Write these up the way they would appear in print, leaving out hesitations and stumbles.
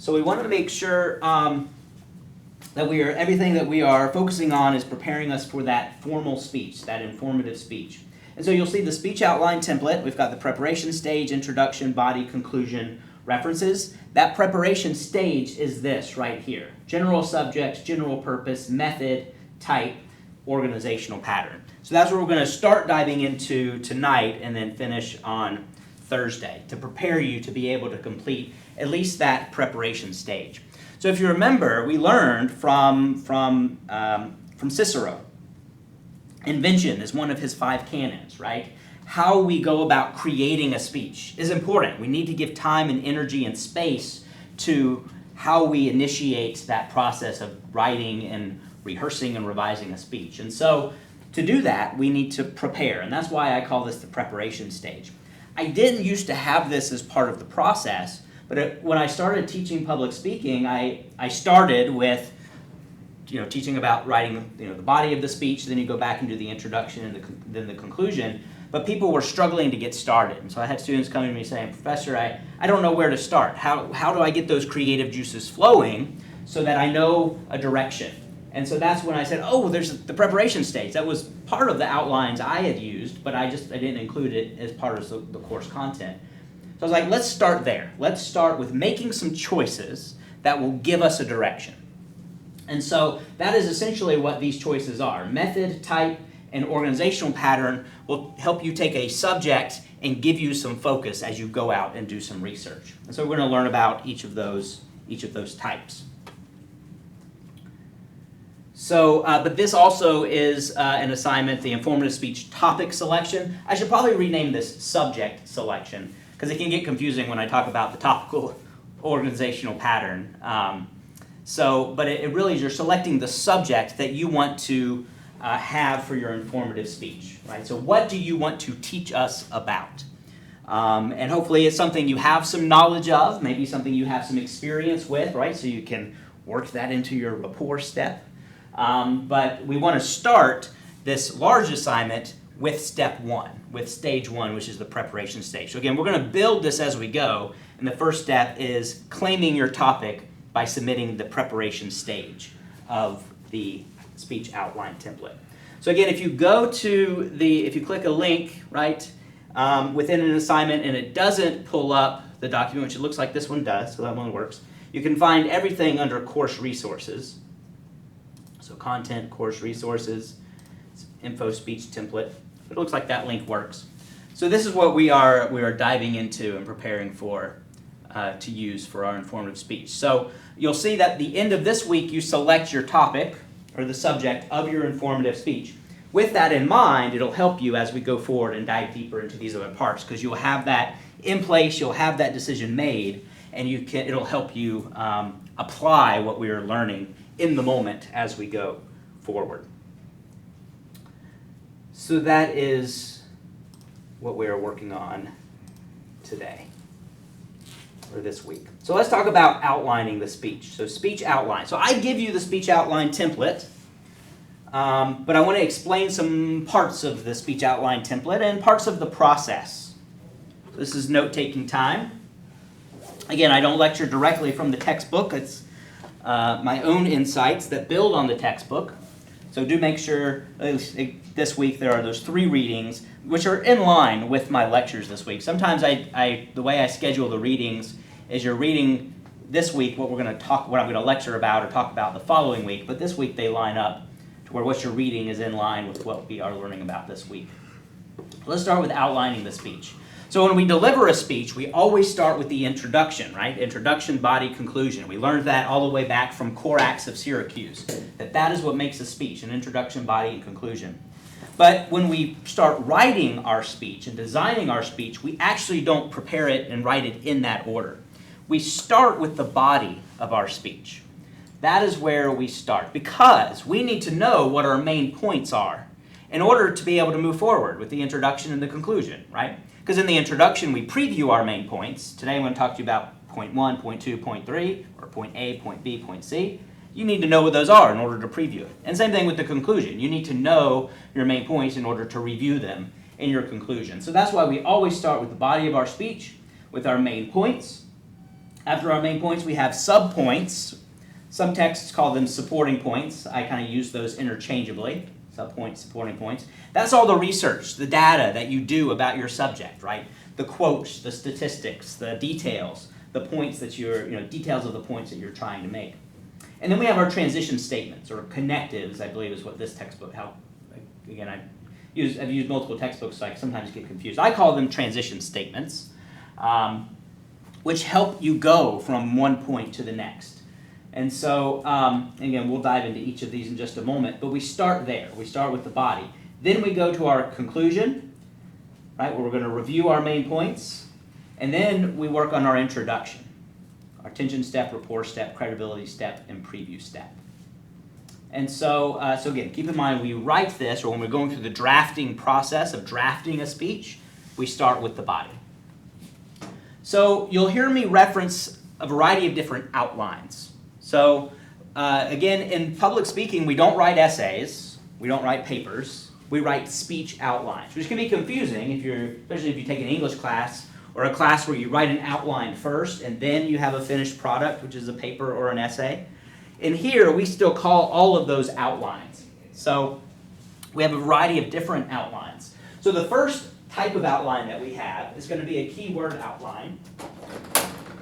So we want to make sure that everything that we are focusing on is preparing us for that formal speech, that informative speech. And so you'll see the speech outline template. We've got the preparation stage, introduction, body, conclusion, references. That preparation stage is this right here. General subject, general purpose, method, type, organizational pattern. So that's what we're going to start diving into tonight and then finish on Thursday to prepare you to be able to complete at least that preparation stage. So if you remember, we learned from Cicero. Invention is one of his 5 canons, right? How we go about creating a speech is important. We need to give time and energy and space to how we initiate that process of writing and rehearsing and revising a speech. And so to do that, we need to prepare, and that's why I call this the preparation stage. I didn't used to have this as part of the process, but when I started teaching public speaking, I started with teaching about writing the body of the speech, then you go back and do the introduction and then the conclusion. But people were struggling to get started. And so I had students coming to me saying, Professor, I don't know where to start. How do I get those creative juices flowing so that I know a direction? And so that's when I said, there's the preparation stage. That was part of the outlines I had used, but I didn't include it as part of the course content. So I was like, let's start there. Let's start with making some choices that will give us a direction. And so that is essentially what these choices are. Method, type, and organizational pattern will help you take a subject and give you some focus as you go out and do some research. And so we're going to learn about each of those types. So, but this also is an assignment, the informative speech topic selection. I should probably rename this subject selection because it can get confusing when I talk about the topical organizational pattern. But it really is you're selecting the subject that you want to have for your informative speech, right? So what do you want to teach us about? And hopefully it's something you have some knowledge of, maybe something you have some experience with, right? So you can work that into your rapport step. But we want to start this large assignment with step 1, with stage 1, which is the preparation stage. So again, we're going to build this as we go, and the first step is claiming your topic by submitting the preparation stage of the speech outline template. So again, if you click a link, right, within an assignment and it doesn't pull up the document, which it looks like this one does, so that one works, you can find everything under course resources. So content, course resources, info speech template. It looks like that link works. So this is what we are diving into and preparing for to use for our informative speech. So you'll see that at the end of this week you select your topic or the subject of your informative speech. With that in mind, it'll help you as we go forward and dive deeper into these other parts because you'll have that in place, you'll have that decision made, and it'll help you apply what we are learning in the moment as we go forward. So that is what we are working on today, or this week. So let's talk about outlining the speech. So speech outline. So I give you the speech outline template, but I want to explain some parts of the speech outline template and parts of the process. This is note-taking time. Again, I don't lecture directly from the textbook. It's my own insights that build on the textbook. So do make sure, this week there are those 3 readings, which are in line with my lectures this week. Sometimes the way I schedule the readings is you're reading this week what I'm going to lecture about or talk about the following week, but this week they line up to where what you're reading is in line with what we are learning about this week. Let's start with outlining the speech. So when we deliver a speech, we always start with the introduction, right? Introduction, body, conclusion. We learned that all the way back from Corax of Syracuse, that is what makes a speech, an introduction, body, and conclusion. But when we start writing our speech and designing our speech, we actually don't prepare it and write it in that order. We start with the body of our speech. That is where we start because we need to know what our main points are in order to be able to move forward with the introduction and the conclusion, right? Because in the introduction, we preview our main points. Today I'm going to talk to you about point 1, point 2, point 3, or point A, point B, point C. You need to know what those are in order to preview it. And same thing with the conclusion. You need to know your main points in order to review them in your conclusion. So that's why we always start with the body of our speech, with our main points. After our main points, we have subpoints. Some texts call them supporting points. I kind of use those interchangeably. Subpoints, supporting points. That's all the research, the data that you do about your subject, right? The quotes, the statistics, the details, the points that details of the points that you're trying to make. And then we have our transition statements, or connectives, I believe is what this textbook helped. Again, I've used multiple textbooks, so I sometimes get confused. I call them transition statements, which help you go from one point to the next. And so, again, we'll dive into each of these in just a moment, but we start there. We start with the body. Then we go to our conclusion, right, where we're going to review our main points, and then we work on our introduction, our attention step, rapport step, credibility step, and preview step. And so again, keep in mind, we write this, or when we're going through the drafting process of drafting a speech, we start with the body. So you'll hear me reference a variety of different outlines. So again, in public speaking, we don't write essays, we don't write papers, we write speech outlines, which can be confusing especially if you take an English class or a class where you write an outline first and then you have a finished product, which is a paper or an essay. In here, we still call all of those outlines. So we have a variety of different outlines. So the first type of outline that we have is going to be a keyword outline.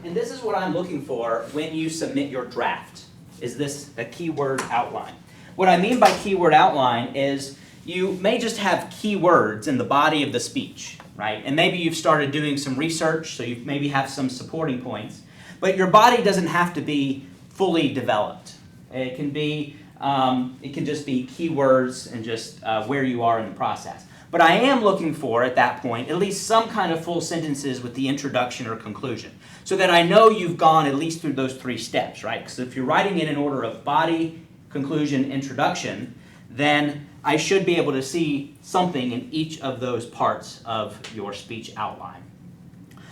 And this is what I'm looking for when you submit your draft, is this a keyword outline. What I mean by keyword outline is you may just have keywords in the body of the speech, right? And maybe you've started doing some research, so you maybe have some supporting points. But your body doesn't have to be fully developed. It can just be keywords and just where you are in the process. But I am looking for, at that point, at least some kind of full sentences with the introduction or conclusion, so that I know you've gone at least through those three steps, right? Because if you're writing it in order of body, conclusion, introduction, then I should be able to see something in each of those parts of your speech outline.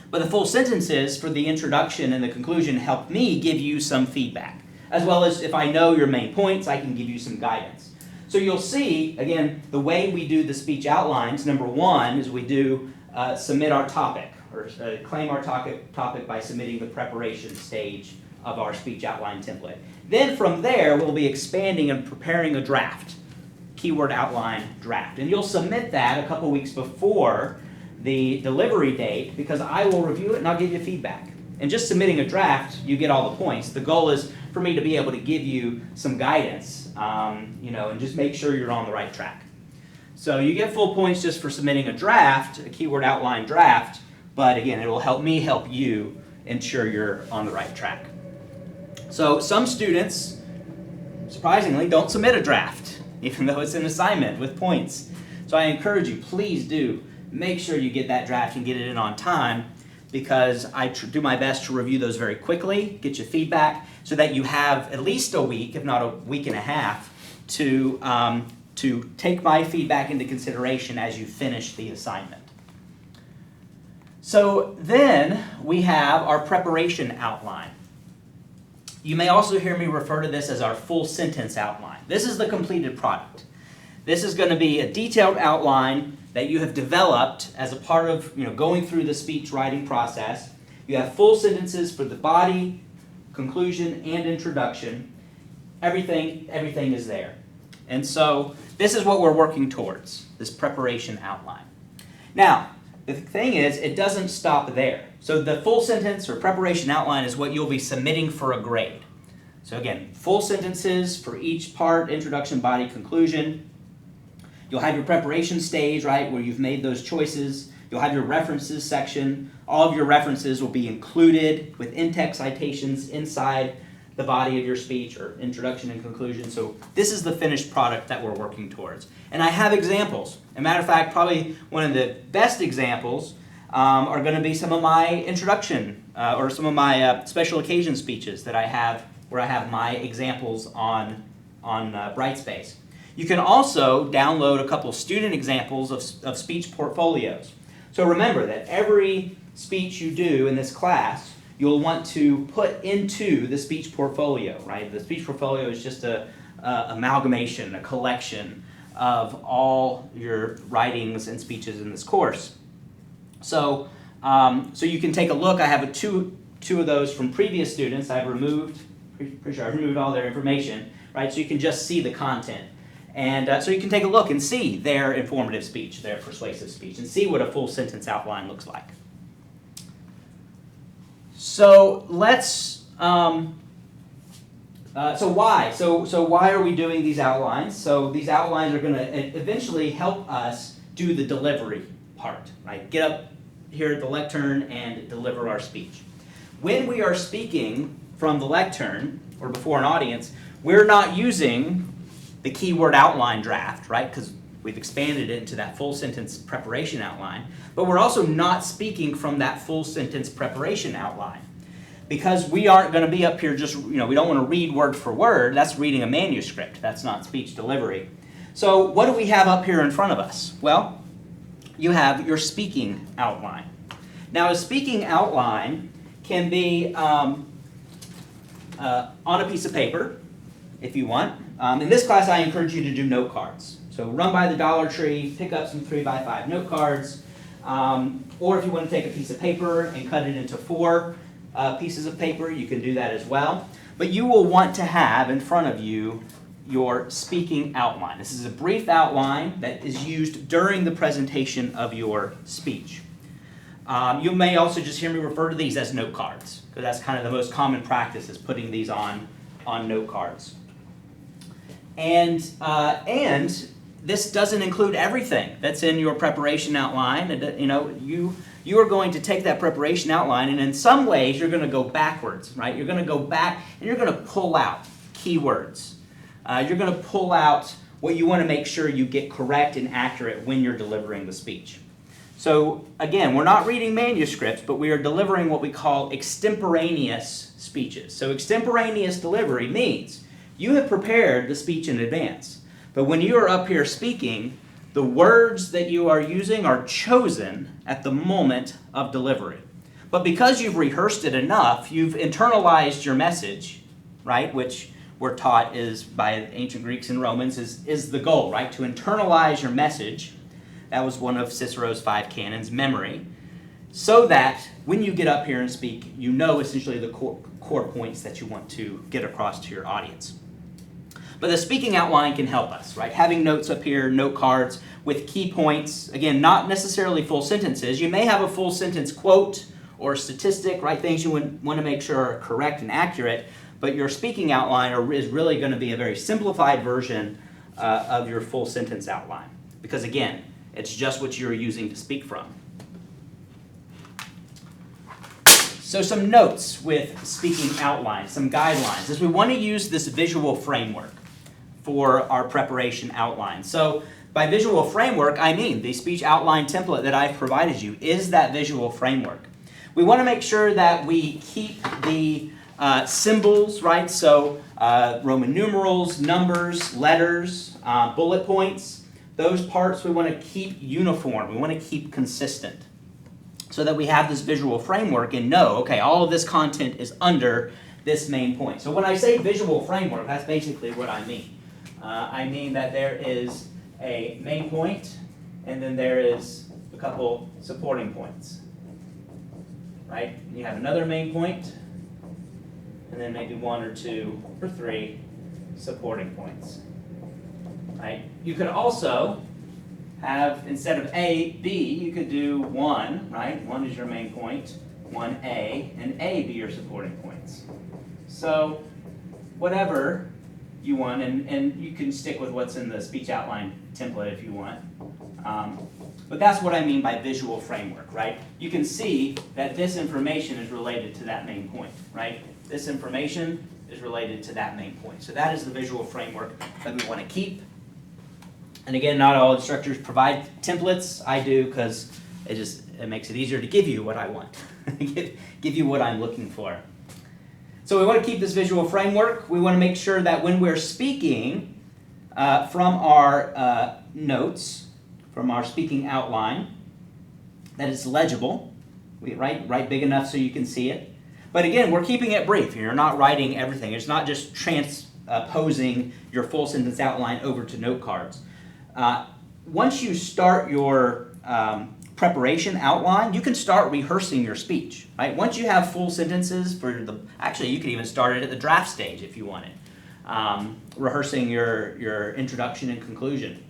But the full sentences for the introduction and the conclusion help me give you some feedback, as well as if I know your main points, I can give you some guidance. So you'll see, again, the way we do the speech outlines, number one is we do submit our topic, or claim our topic by submitting the preparation stage of our speech outline template. Then from there, we'll be expanding and preparing a draft, keyword outline draft. And you'll submit that a couple weeks before the delivery date, because I will review it and I'll give you feedback. And just submitting a draft, you get all the points. The goal is for me to be able to give you some guidance, and just make sure you're on the right track. So you get full points just for submitting a draft, a keyword outline draft, but again, it will help me help you ensure you're on the right track. So some students, surprisingly, don't submit a draft, even though it's an assignment with points. So I encourage you, please do make sure you get that draft and get it in on time, because I do my best to review those very quickly, get you feedback, so that you have at least a week, if not a week and a half, to take my feedback into consideration as you finish the assignment. So then we have our preparation outline. You may also hear me refer to this as our full sentence outline. This is the completed product. This is going to be a detailed outline that you have developed as a part of going through the speech writing process. You have full sentences for the body, conclusion, and introduction. Everything is there. And so this is what we're working towards, this preparation outline. Now, the thing is, it doesn't stop there. So the full sentence or preparation outline is what you'll be submitting for a grade. So again, full sentences for each part, introduction, body, conclusion. You'll have your preparation stage, right, where you've made those choices. You'll have your references section. All of your references will be included with in-text citations inside the body of your speech, or introduction and conclusion. So this is the finished product that we're working towards. And I have examples. As a matter of fact, probably one of the best examples are going to be some of my introduction or some of my special occasion speeches that I have, where I have my examples on Brightspace. You can also download a couple student examples of speech portfolios. So remember that every speech you do in this class, you'll want to put into the speech portfolio, right? The speech portfolio is just a amalgamation, a collection of all your writings and speeches in this course. So you can take a look. I have two two of those from previous students. I've removed, pretty sure I've removed all their information, right? So you can just see the content. And so you can take a look and see their informative speech, their persuasive speech, and see what a full sentence outline looks like. So let's, so why? So why are we doing these outlines? So these outlines are going to eventually help us do the delivery part, right? Get up here at the lectern and deliver our speech. When we are speaking from the lectern or before an audience, we're not using the keyword outline draft, right? Because we've expanded it into that full sentence preparation outline, but we're also not speaking from that full sentence preparation outline. Because we aren't going to be up here just, we don't want to read word for word. That's reading a manuscript. That's not speech delivery. So what do we have up here in front of us? Well, you have your speaking outline. Now, a speaking outline can be on a piece of paper, if you want. In this class, I encourage you to do note cards. So run by the Dollar Tree, pick up some 3x5 note cards, or if you want to take a piece of paper and cut it into 4 pieces of paper, you can do that as well. But you will want to have in front of you your speaking outline. This is a brief outline that is used during the presentation of your speech. You may also just hear me refer to these as note cards, because that's kind of the most common practice, is putting these on note cards. And this doesn't include everything that's in your preparation outline. You are going to take that preparation outline, and in some ways you're going to go backwards, right? You're going to go back and you're going to pull out keywords. You're going to pull out what you want to make sure you get correct and accurate when you're delivering the speech. So again, we're not reading manuscripts, but we are delivering what we call extemporaneous speeches. So extemporaneous delivery means you have prepared the speech in advance, but when you are up here speaking, the words that you are using are chosen at the moment of delivery. But because you've rehearsed it enough, you've internalized your message, right, which we're taught is by ancient Greeks and Romans is the goal, right, to internalize your message. That was one of Cicero's 5 canons, memory, so that when you get up here and speak, you know essentially the core points that you want to get across to your audience. But the speaking outline can help us, right? Having notes up here, note cards with key points. Again, not necessarily full sentences. You may have a full sentence quote or statistic, right? Things you want to make sure are correct and accurate. But your speaking outline is really going to be a very simplified version of your full sentence outline. Because again, it's just what you're using to speak from. So some notes with speaking outline, some guidelines, as we want to use this visual framework for our preparation outline. So by visual framework, I mean the speech outline template that I've provided you is that visual framework. We want to make sure that we keep the symbols, right? So Roman numerals, numbers, letters, bullet points, those parts we want to keep uniform. We want to keep consistent so that we have this visual framework and know, okay, all of this content is under this main point. So when I say visual framework, that's basically what I mean. I mean that there is a main point, and then there is a couple supporting points, right? You have another main point, and then maybe 1 or 2 or 3 supporting points, right? You could also have, instead of A, B, you could do 1, right? 1 is your main point, 1A, and A be your supporting points. So whatever you want, and you can stick with what's in the speech outline template if you want. But that's what I mean by visual framework, right? You can see that this information is related to that main point, right? This information is related to that main point. So that is the visual framework that we want to keep. And again, not all instructors provide templates. I do because it makes it easier to give you what I want, give you what I'm looking for. So we want to keep this visual framework. We want to make sure that when we're speaking from our notes, from our speaking outline, that it's legible. We write big enough so you can see it. But again, we're keeping it brief. You're not writing everything. It's not just transposing your full sentence outline over to note cards. Once you start your preparation outline, you can start rehearsing your speech, right? Once you have full sentences actually you could even start it at the draft stage if you wanted, rehearsing your introduction and conclusion.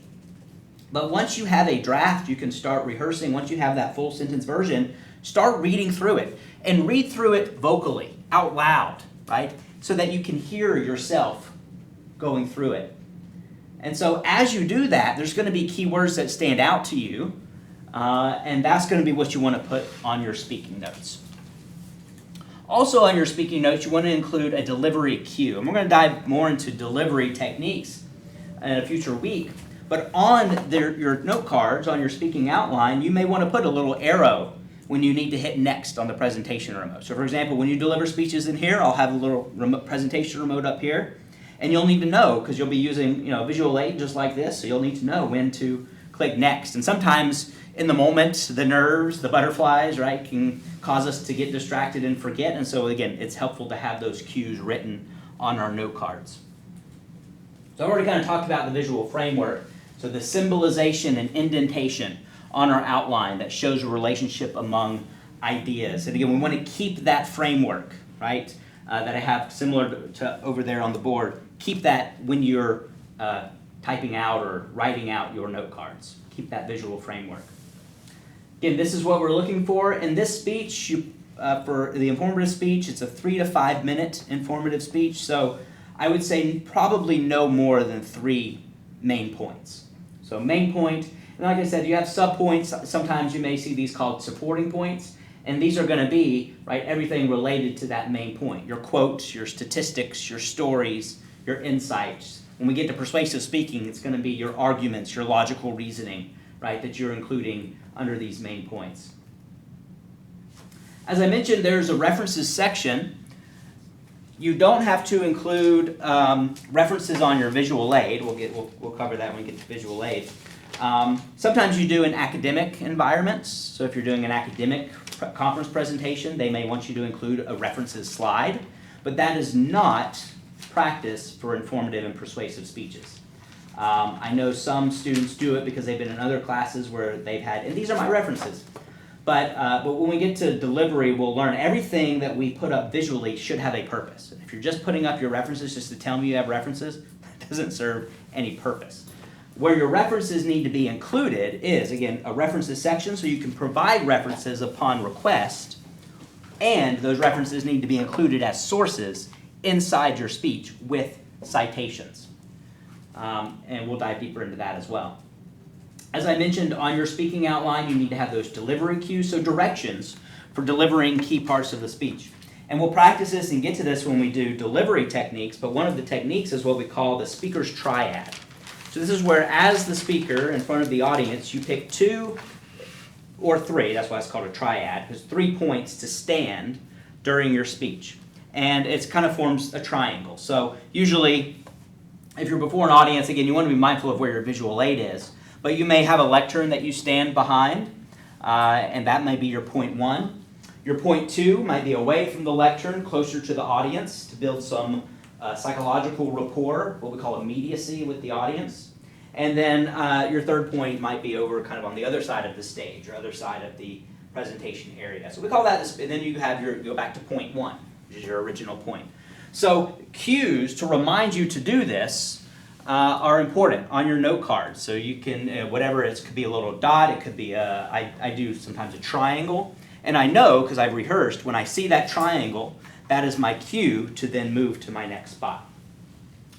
But once you have a draft, you can start rehearsing. Once you have that full sentence version, start reading through it, and read through it vocally, out loud, right? So that you can hear yourself going through it. And so as you do that, there's going to be keywords that stand out to you, and that's going to be what you want to put on your speaking notes. Also on your speaking notes, you want to include a delivery cue. And we're going to dive more into delivery techniques in a future week. But on your note cards, on your speaking outline, you may want to put a little arrow when you need to hit next on the presentation remote. So for example, when you deliver speeches in here, I'll have a little presentation remote up here. And you'll need to know, because you'll be using visual aid just like this, so you'll need to know when to click next. And sometimes in the moment, the nerves, the butterflies, right, can cause us to get distracted and forget. And so again, it's helpful to have those cues written on our note cards. So I've already kind of talked about the visual framework. So the symbolization and indentation on our outline that shows a relationship among ideas. And again, we want to keep that framework, right, that I have similar to over there on the board. Keep that when you're typing out or writing out your note cards. Keep that visual framework. Again, this is what we're looking for. In this speech, for the informative speech, it's a 3 to 5 minute informative speech. So I would say probably no more than 3 main points. So main point, and like I said, you have subpoints. Sometimes you may see these called supporting points. And these are going to be, right, everything related to that main point. Your quotes, your statistics, your stories, your insights. When we get to persuasive speaking, it's going to be your arguments, your logical reasoning, right, that you're including under these main points. As I mentioned, there's a references section. You don't have to include references on your visual aid. We'll cover that when we get to visual aid. Sometimes you do in academic environments. So if you're doing an academic conference presentation, they may want you to include a references slide, but that is not practice for informative and persuasive speeches. I know some students do it because they've been in other classes where they've had, and these are my references. But when we get to delivery, we'll learn everything that we put up visually should have a purpose. If you're just putting up your references just to tell me you have references, that doesn't serve any purpose. Where your references need to be included is, again, a references section, so you can provide references upon request, and those references need to be included as sources inside your speech with citations. And we'll dive deeper into that as well. As I mentioned, on your speaking outline, you need to have those delivery cues, so directions for delivering key parts of the speech. And we'll practice this and get to this when we do delivery techniques, but one of the techniques is what we call the speaker's triad. So this is where, as the speaker in front of the audience, you pick 2 or 3, that's why it's called a triad, because 3 points to stand during your speech. And it kind of forms a triangle. So usually, if you're before an audience, again, you want to be mindful of where your visual aid is. But you may have a lectern that you stand behind, and that may be your point 1. Your point 2 might be away from the lectern, closer to the audience, to build some psychological rapport, what we call immediacy with the audience. And then your third point might be over kind of on the other side of the stage, or other side of the presentation area. So we call that, and then you have go back to point 1, which is your original point. So cues to remind you to do this are important on your note card. So you can, whatever, it could be a little dot, it could be, I do sometimes a triangle. And I know, because I've rehearsed, when I see that triangle, that is my cue to then move to my next spot.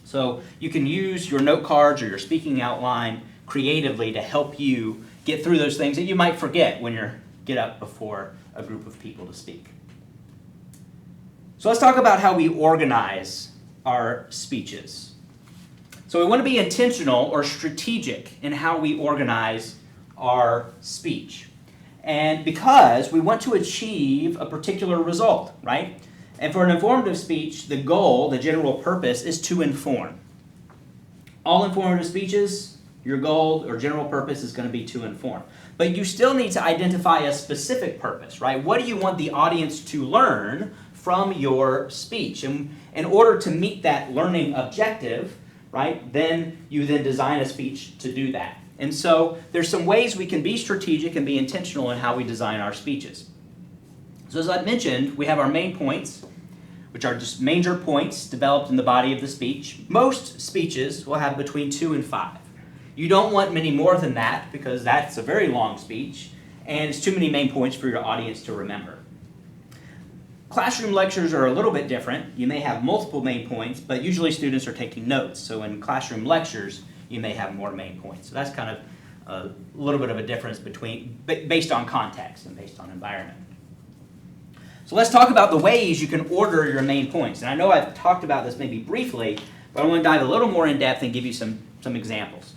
So you can use your note cards or your speaking outline creatively to help you get through those things that you might forget when you get up before a group of people to speak. So let's talk about how we organize our speeches. So we want to be intentional or strategic in how we organize our speech. And because we want to achieve a particular result, right? And for an informative speech, the goal, the general purpose, is to inform. All informative speeches, your goal or general purpose is going to be to inform. But you still need to identify a specific purpose, right? What do you want the audience to learn from your speech? And in order to meet that learning objective, right, then you design a speech to do that. And so there's some ways we can be strategic and be intentional in how we design our speeches. So as I mentioned, we have our main points, which are just major points developed in the body of the speech. Most speeches will have between 2 and 5. You don't want many more than that because that's a very long speech and it's too many main points for your audience to remember. Classroom lectures are a little bit different. You may have multiple main points, but usually students are taking notes. So in classroom lectures, you may have more main points. So that's kind of a little bit of a difference based on context and based on environment. So let's talk about the ways you can order your main points. And I know I've talked about this maybe briefly, but I want to dive a little more in depth and give you some examples.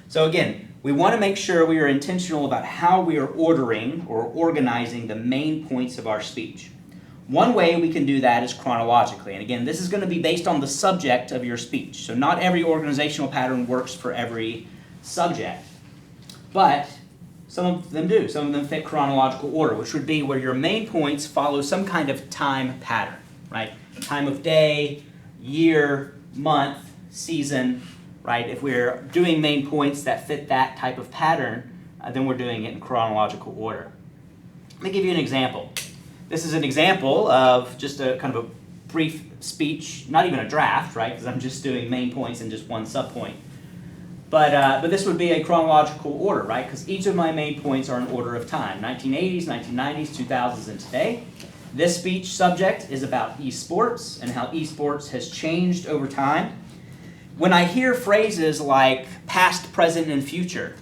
So again, we want to make sure we are intentional about how we are ordering or organizing the main points of our speech. One way we can do that is chronologically. And again, this is going to be based on the subject of your speech. So not every organizational pattern works for every subject. But some of them do. Some of them fit chronological order, which would be where your main points follow some kind of time pattern, right? Time of day, year, month, season, right? If we're doing main points that fit that type of pattern, then we're doing it in chronological order. Let me give you an example. This is an example of just a kind of a brief speech, not even a draft, right? Because I'm just doing main points and just one subpoint. But this would be a chronological order, right? Because each of my main points are in order of time. 1980s, 1990s, 2000s, and today. This speech subject is about esports and how esports has changed over time. When I hear phrases like past, present, and future,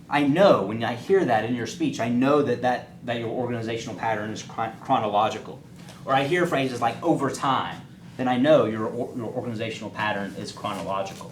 I know when I hear that in your speech, I know that your organizational pattern is chronological. Or I hear phrases like over time, then I know your organizational pattern is chronological.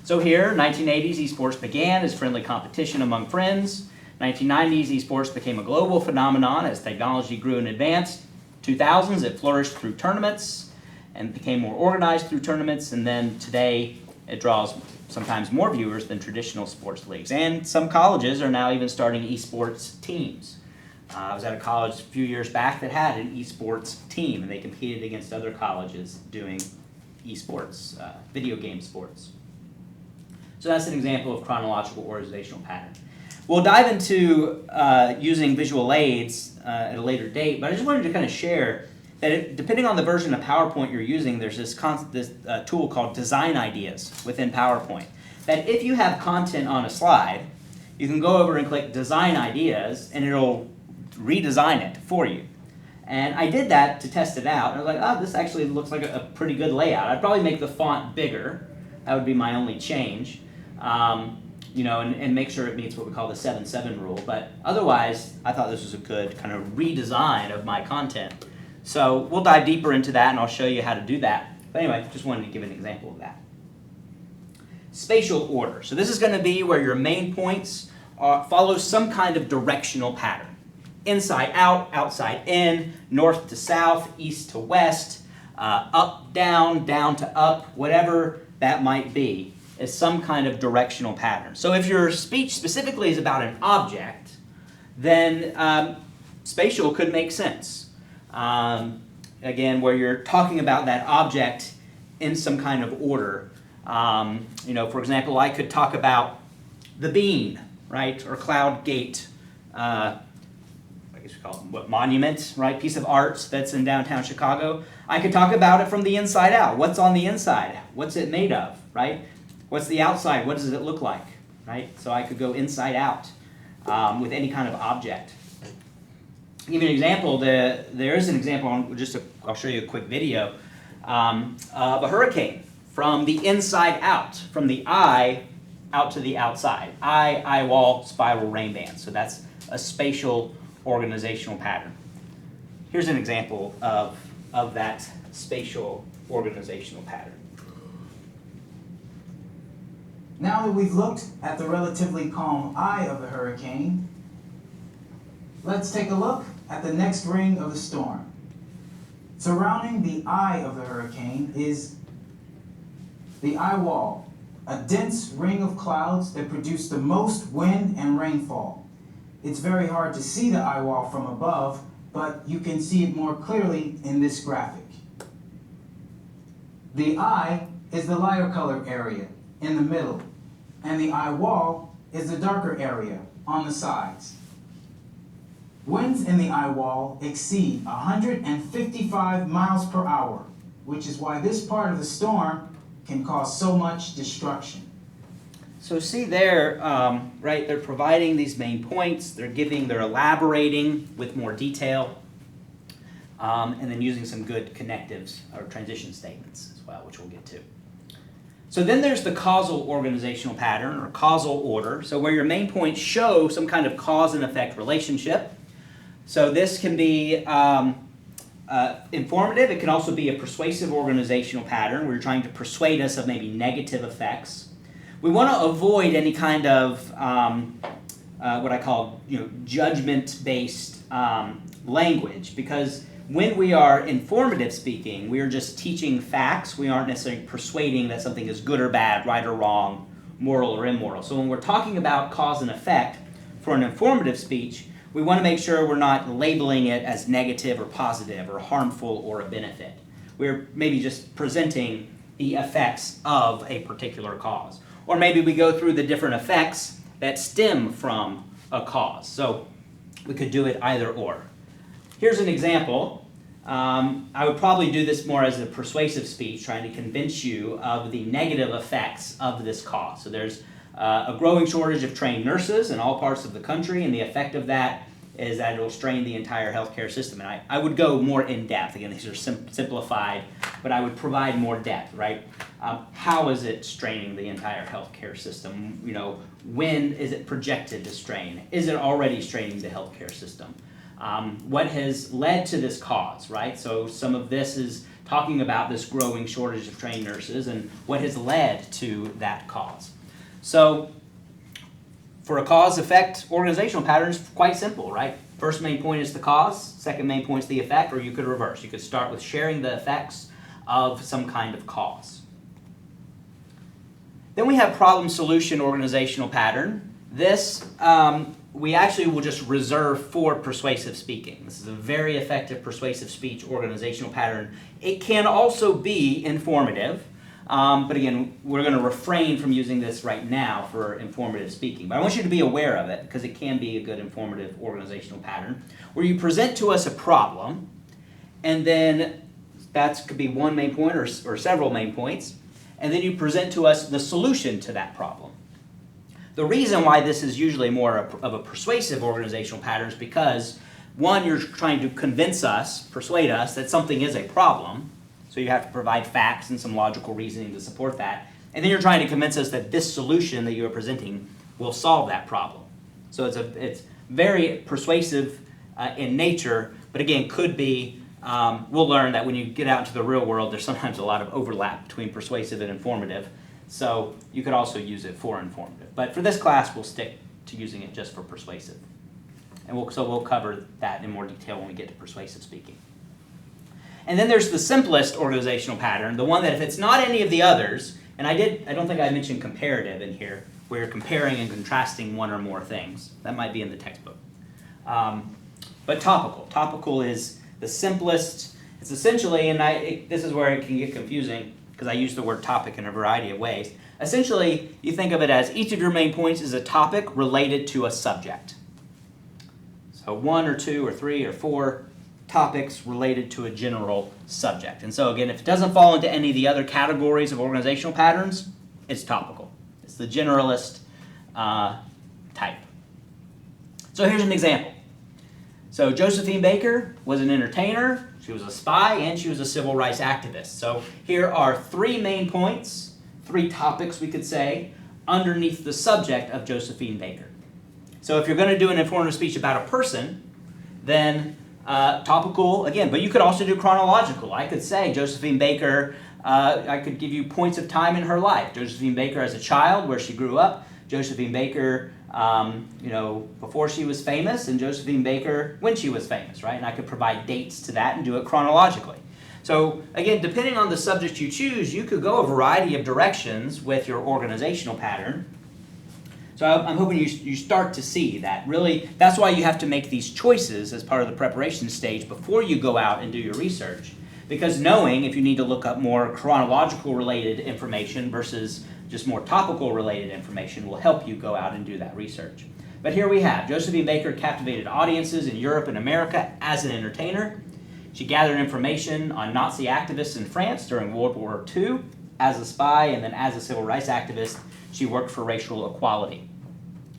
So here, 1980s, esports began as friendly competition among friends. 1990s, esports became a global phenomenon as technology grew and advanced. 2000s, it flourished through tournaments and became more organized through tournaments. And then today, it draws sometimes more viewers than traditional sports leagues. And some colleges are now even starting esports teams. I was at a college a few years back that had an esports team, and they competed against other colleges doing esports, video game sports. So that's an example of chronological organizational pattern. We'll dive into using visual aids at a later date, but I just wanted to kind of share that depending on the version of PowerPoint you're using, there's this tool called Design Ideas within PowerPoint. That if you have content on a slide, you can go over and click Design Ideas, and it'll redesign it for you. And I did that to test it out, and I was like, oh, this actually looks like a pretty good layout. I'd probably make the font bigger. That would be my only change. And make sure it meets what we call the 7-7 rule. But otherwise, I thought this was a good kind of redesign of my content. So we'll dive deeper into that, and I'll show you how to do that. But anyway, just wanted to give an example of that. Spatial order. So this is going to be where your main points follow some kind of directional pattern. Inside out, outside in, north to south, east to west, up, down to up, whatever that might be, is some kind of directional pattern. So if your speech specifically is about an object, then spatial could make sense. Again, where you're talking about that object in some kind of order. For example, I could talk about the bean, right, or cloud gate, I guess we call it monument, right, piece of art that's in downtown Chicago. I could talk about it from the inside out. What's on the inside? What's it made of, right? What's the outside? What does it look like, right? So I could go inside out with any kind of object. To give you an example, there is an example, I'll show you a quick video, of a hurricane from the inside out, from the eye out to the outside. Eye wall, spiral, rain band. So that's a spatial organizational pattern. Here's an example of that spatial organizational pattern. Now that we've looked at the relatively calm eye of the hurricane, let's take a look at the next ring of the storm. Surrounding the eye of the hurricane is the eye wall, a dense ring of clouds that produce the most wind and rainfall. It's very hard to see the eye wall from above, but you can see it more clearly in this graphic. The eye is the lighter colored area in the middle, and the eye wall is the darker area on the sides. Winds in the eye wall exceed 155 miles per hour, which is why this part of the storm can cause so much destruction. So see there, right, they're providing these main points, they're elaborating with more detail, and then using some good connectives or transition statements as well, which we'll get to. So then there's the causal organizational pattern or causal order, so where your main points show some kind of cause and effect relationship. So this can be informative, it can also be a persuasive organizational pattern where you're trying to persuade us of maybe negative effects. We want to avoid any kind of what I call judgment-based language, because when we are informative speaking, we are just teaching facts. We aren't necessarily persuading that something is good or bad, right or wrong, moral or immoral. So when we're talking about cause and effect for an informative speech, we want to make sure we're not labeling it as negative or positive or harmful or a benefit. We're maybe just presenting the effects of a particular cause. Or maybe we go through the different effects that stem from a cause. So we could do it either or. Here's an example. I would probably do this more as a persuasive speech, trying to convince you of the negative effects of this cause. So there's a growing shortage of trained nurses in all parts of the country, and the effect of that is that it will strain the entire healthcare system. And I would go more in depth. Again, these are simplified, but I would provide more depth, right? How is it straining the entire healthcare system? When is it projected to strain? Is it already straining the healthcare system? What has led to this cause, right? So some of this is talking about this growing shortage of trained nurses and what has led to that cause. So for a cause-effect organizational pattern, it's quite simple, right? First main point is the cause, second main point is the effect, or you could reverse. You could start with sharing the effects of some kind of cause. Then we have problem-solution organizational pattern. This we actually will just reserve for persuasive speaking. This is a very effective persuasive speech organizational pattern. It can also be informative, but again, we're going to refrain from using this right now for informative speaking. But I want you to be aware of it because it can be a good informative organizational pattern where you present to us a problem, and then that could be one main point or several main points, and then you present to us the solution to that problem. The reason why this is usually more of a persuasive organizational pattern is because, one, you're trying to persuade us that something is a problem, so you have to provide facts and some logical reasoning to support that, and then you're trying to convince us that this solution that you are presenting will solve that problem. So it's very persuasive in nature, but again, could be, we'll learn that when you get out into the real world, there's sometimes a lot of overlap between persuasive and informative. So you could also use it for informative. But for this class, we'll stick to using it just for persuasive. And we'll cover that in more detail when we get to persuasive speaking. And then there's the simplest organizational pattern, the one that if it's not any of the others, and I don't think I mentioned comparative in here, where you're comparing and contrasting one or more things. That might be in the textbook. But topical. Topical is the simplest. It's essentially, and this is where it can get confusing, because I use the word topic in a variety of ways. Essentially, you think of it as each of your main points is a topic related to a subject. So 1 or 2 or 3 or 4 topics related to a general subject. And so again, if it doesn't fall into any of the other categories of organizational patterns, it's topical. It's the generalist type. So here's an example. So Josephine Baker was an entertainer, she was a spy, and she was a civil rights activist. So here are 3 main points, 3 topics we could say, underneath the subject of Josephine Baker. So if you're going to do an informative speech about a person, then topical, again, but you could also do chronological. I could say Josephine Baker, I could give you points of time in her life. Josephine Baker as a child, where she grew up. Josephine Baker, before she was famous, and Josephine Baker when she was famous, right? And I could provide dates to that and do it chronologically. So again, depending on the subject you choose, you could go a variety of directions with your organizational pattern. So I'm hoping you start to see that. Really, that's why you have to make these choices as part of the preparation stage before you go out and do your research. Because knowing if you need to look up more chronological related information versus just more topical related information will help you go out and do that research. But here we have, Josephine Baker captivated audiences in Europe and America as an entertainer. She gathered information on Nazi activists in France during World War II as a spy, and then as a civil rights activist, she worked for racial equality.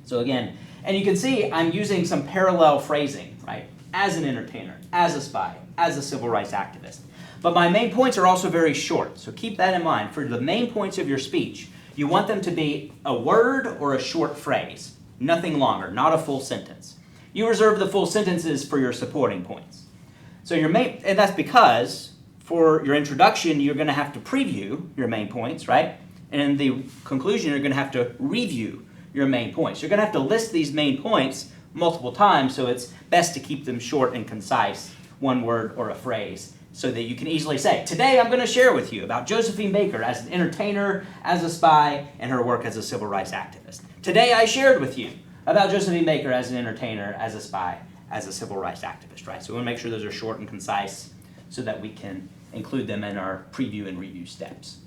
So again, and you can see I'm using some parallel phrasing, right? As an entertainer, as a spy, as a civil rights activist. But my main points are also very short, so keep that in mind. For the main points of your speech, you want them to be a word or a short phrase, nothing longer, not a full sentence. You reserve the full sentences for your supporting points. So and that's because for your introduction, you're going to have to preview your main points, right? And in the conclusion, you're going to have to review your main points. You're going to have to list these main points multiple times, so it's best to keep them short and concise, one word or a phrase, so that you can easily say, today I'm going to share with you about Josephine Baker as an entertainer, as a spy, and her work as a civil rights activist. Today I shared with you about Josephine Baker as an entertainer, as a spy, as a civil rights activist, right? So we want to make sure those are short and concise so that we can include them in our preview and review steps.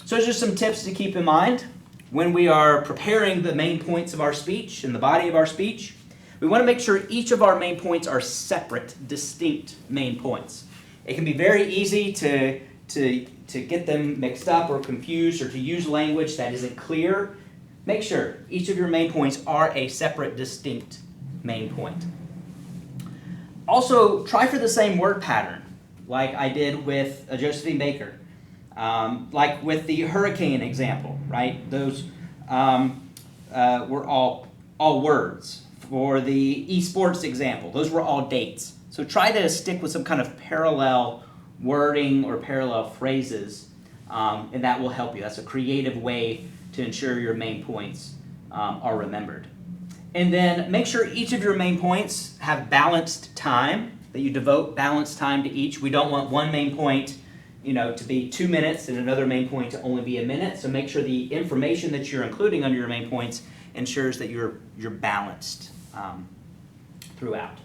So just some tips to keep in mind when we are preparing the main points of our speech and the body of our speech. We want to make sure each of our main points are separate, distinct main points. It can be very easy to get them mixed up or confused or to use language that isn't clear. Make sure each of your main points are a separate, distinct main point. Also, try for the same word pattern, like I did with Josephine Baker, like with the hurricane example, right? Those were all words. For the esports example, those were all dates. So try to stick with some kind of parallel wording or parallel phrases, and that will help you. That's a creative way to ensure your main points are remembered. And then make sure each of your main points have balanced time, that you devote balanced time to each. We don't want one main point, to be 2 minutes and another main point to only be a minute. So make sure the information that you're including under your main points ensures that you're balanced throughout.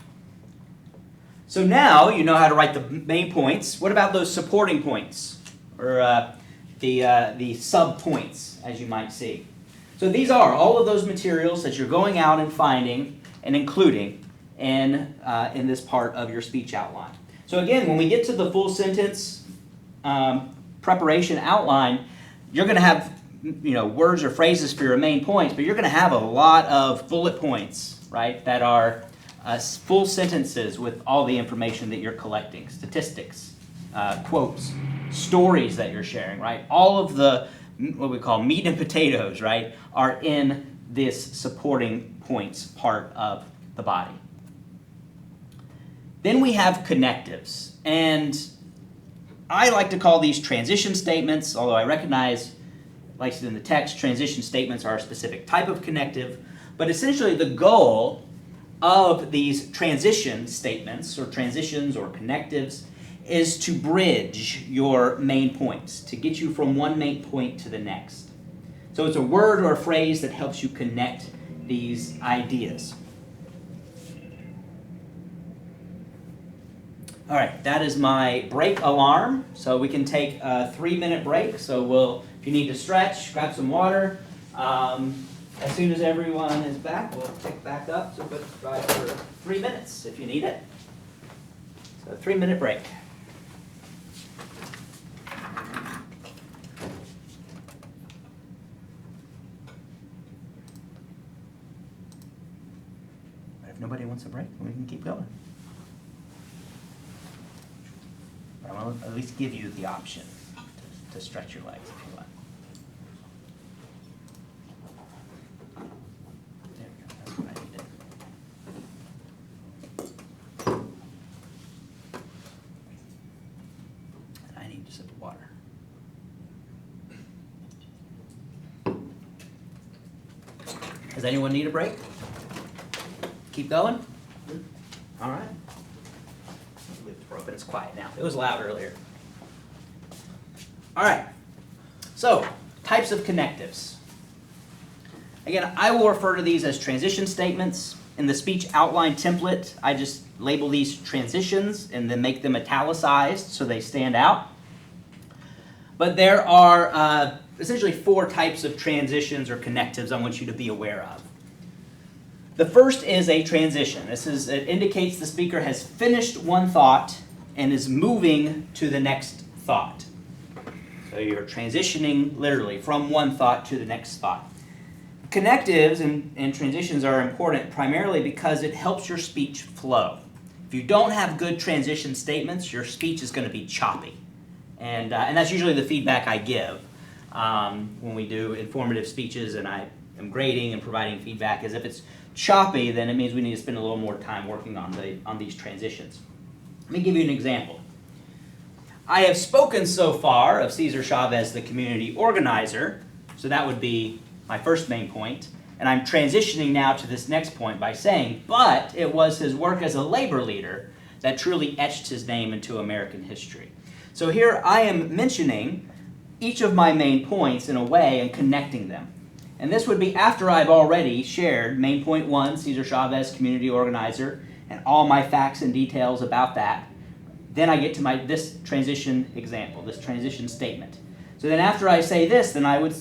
So now you know how to write the main points. What about those supporting points, or the sub-points, as you might see? So these are all of those materials that you're going out and finding and including in this part of your speech outline. So again, when we get to the full sentence preparation outline, you're going to have words or phrases for your main points, but you're going to have a lot of bullet points, right, that are full sentences with all the information that you're collecting, statistics, quotes, stories that you're sharing, right? All of the what we call meat and potatoes, right, are in this supporting points part of the body. Then we have connectives, and I like to call these transition statements, although I recognize, like it's in the text, transition statements are a specific type of connective, but essentially the goal of these transition statements, or transitions or connectives, is to bridge your main points, to get you from one main point to the next. So it's a word or a phrase that helps you connect these ideas. All right, that is my break alarm. So we can take a 3-minute break. So if you need to stretch, grab some water. As soon as everyone is back, we'll pick back up. So put right for 3 minutes if you need it. So 3-minute break. If nobody wants a break, we can keep going. But I want to at least give you the option to stretch your legs if you want. There we go. That's what I needed. And I need a sip of water. Does anyone need a break? Keep going? All right. Leave the door open. It's quiet now. It was loud earlier. All right. So, types of connectives. Again, I will refer to these as transition statements. In the speech outline template, I just label these transitions and then make them italicized so they stand out. but there are essentially 4 types of transitions or connectives I want you to be aware of. The first is a transition. It indicates the speaker has finished one thought and is moving to the next thought. So you're transitioning literally from one thought to the next thought. Connectives and transitions are important primarily because it helps your speech flow. If you don't have good transition statements, your speech is going to be choppy. And that's usually the feedback I give when we do informative speeches and I am grading and providing feedback, is if it's choppy, then it means we need to spend a little more time working on these transitions. Let me give you an example. I have spoken so far of Cesar Chavez, the community organizer, so that would be my first main point, and I'm transitioning now to this next point by saying, but it was his work as a labor leader that truly etched his name into American history. So here I am mentioning each of my main points in a way and connecting them. And this would be after I've already shared main point 1, Cesar Chavez, community organizer, and all my facts and details about that. Then I get to this transition example, this transition statement. So then after I say this, then I would,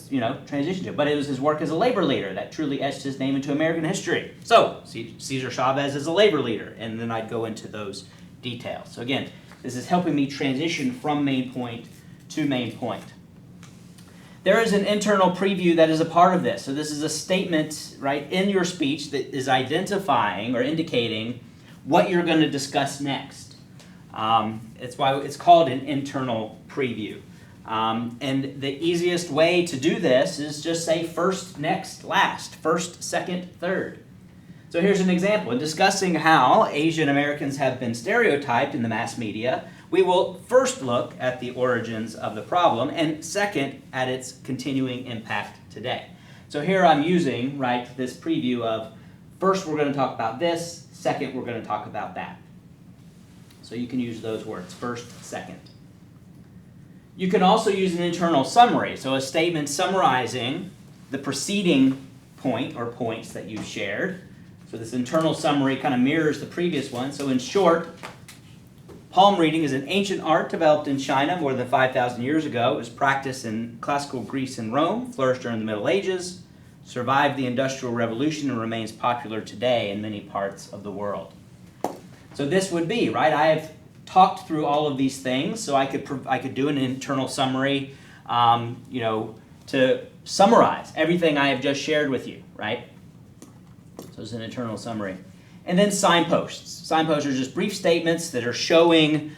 transition to it. But it was his work as a labor leader that truly etched his name into American history. So Cesar Chavez is a labor leader, and then I'd go into those details. So again, this is helping me transition from main point to main point. There is an internal preview that is a part of this. So this is a statement, right, in your speech that is identifying or indicating what you're going to discuss next. It's why it's called an internal preview. And the easiest way to do this is just say first, next, last, first, second, third. So here's an example. In discussing how Asian Americans have been stereotyped in the mass media, we will first look at the origins of the problem, and second, at its continuing impact today. So here I'm using, this preview of first we're going to talk about this, second we're going to talk about that. So you can use those words, first, second. You can also use an internal summary, so a statement summarizing the preceding point or points that you've shared. So this internal summary kind of mirrors the previous one. So in short, palm reading is an ancient art developed in China more than 5,000 years ago. It was practiced in classical Greece and Rome, flourished during the Middle Ages, survived the Industrial Revolution, and remains popular today in many parts of the world. So this would be, I have talked through all of these things, so I could do an internal summary, to summarize everything I have just shared with you, right? So it's an internal summary. And then signposts. Signposts are just brief statements that are showing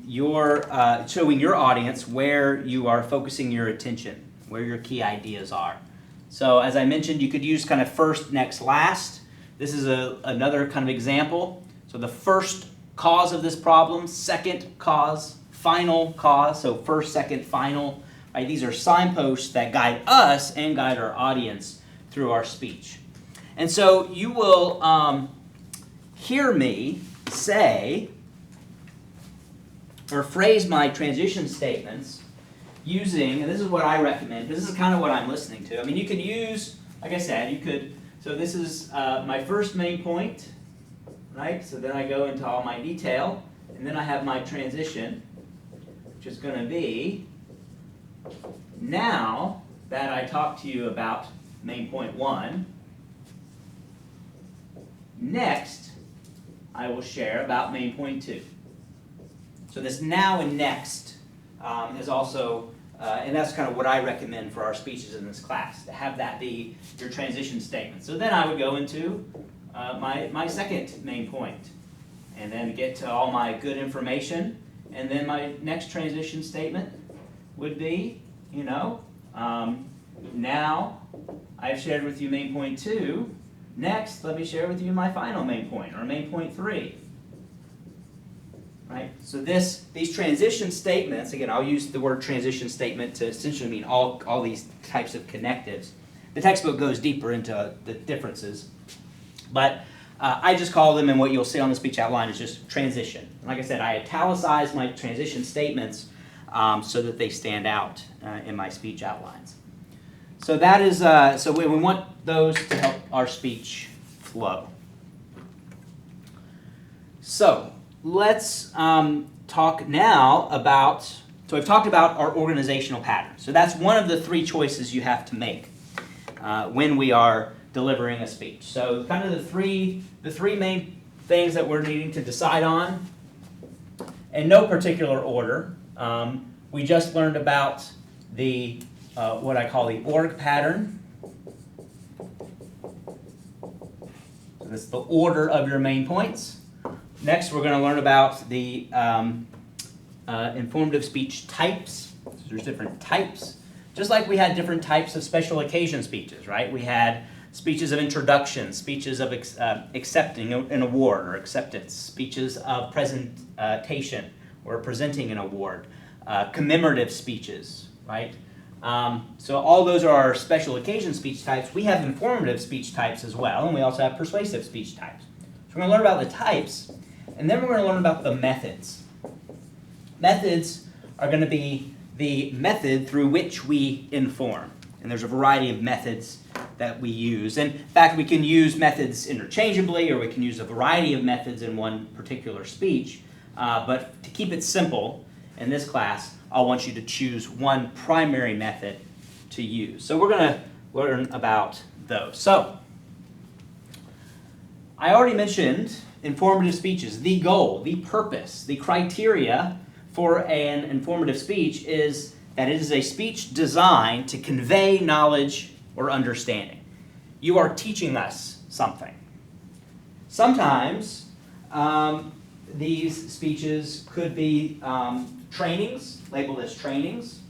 your audience where you are focusing your attention, where your key ideas are. So as I mentioned, you could use kind of first, next, last. This is another kind of example. So the first cause of this problem, second cause, final cause, so first, second, final. Right? These are signposts that guide us and guide our audience through our speech. And so you will hear me say or phrase my transition statements using, and this is what I recommend, this is kind of what I'm listening to. I mean, you could use, like I said, so this is my first main point, right? So then I go into all my detail, and then I have my transition, which is going to be, now that I talk to you about main point 1, next I will share about main point 2. So this now and next is also, and that's kind of what I recommend for our speeches in this class, to have that be your transition statement. So then I would go into my second main point, and then get to all my good information, and then my next transition statement would be, now I've shared with you main point 2, next let me share with you my final main point, or main point 3. Right? So these transition statements, again, I'll use the word transition statement to essentially mean all these types of connectives. The textbook goes deeper into the differences, but I just call them, and what you'll see on the speech outline is just transition. Like I said, I italicize my transition statements so that they stand out in my speech outlines. So that is, so we want those to help our speech flow. So let's talk now about So we've talked about our organizational patterns. So that's one of the three choices you have to make when we are delivering a speech. So kind of the three main things that we're needing to decide on, in no particular order. We just learned about the what I call the org pattern. So that's the order of your main points. Next, we're going to learn about the informative speech types. So there's different types. Just like we had different types of special occasion speeches, right? We had speeches of introduction, speeches of accepting an award or acceptance, speeches of presentation or presenting an award, commemorative speeches, right? So all those are our special occasion speech types. We have informative speech types as well, and we also have persuasive speech types. So we're going to learn about the types, and then we're going to learn about the methods. Methods are going to be the method through which we inform. And there's a variety of methods that we use. And in fact, we can use methods interchangeably, or we can use a variety of methods in one particular speech. But to keep it simple, in this class, I want you to choose one primary method to use. So we're going to learn about those. So I already mentioned informative speeches. The goal, the purpose, the criteria for an informative speech is that it is a speech designed to convey knowledge or understanding. You are teaching us something. Sometimes these speeches could be trainings, labeled as trainings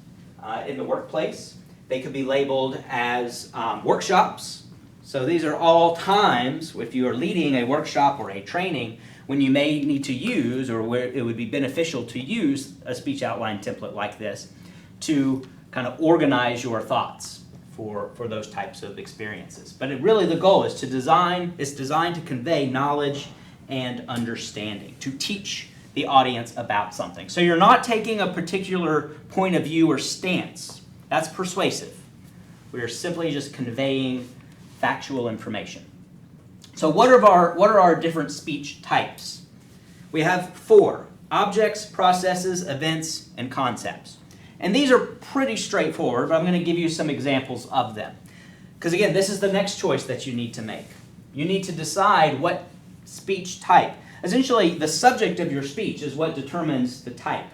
in the workplace. They could be labeled as workshops. So these are all times, if you are leading a workshop or a training, when you may need to use, or where it would be beneficial to use a speech outline template like this to kind of organize your thoughts for those types of experiences. But really the goal is designed to convey knowledge and understanding, to teach the audience about something. So you're not taking a particular point of view or stance. That's persuasive. We are simply just conveying factual information. So what are our different speech types? We have 4: objects, processes, events, and concepts. And these are pretty straightforward, but I'm going to give you some examples of them. Because again, this is the next choice that you need to make. You need to decide what speech type. Essentially, the subject of your speech is what determines the type.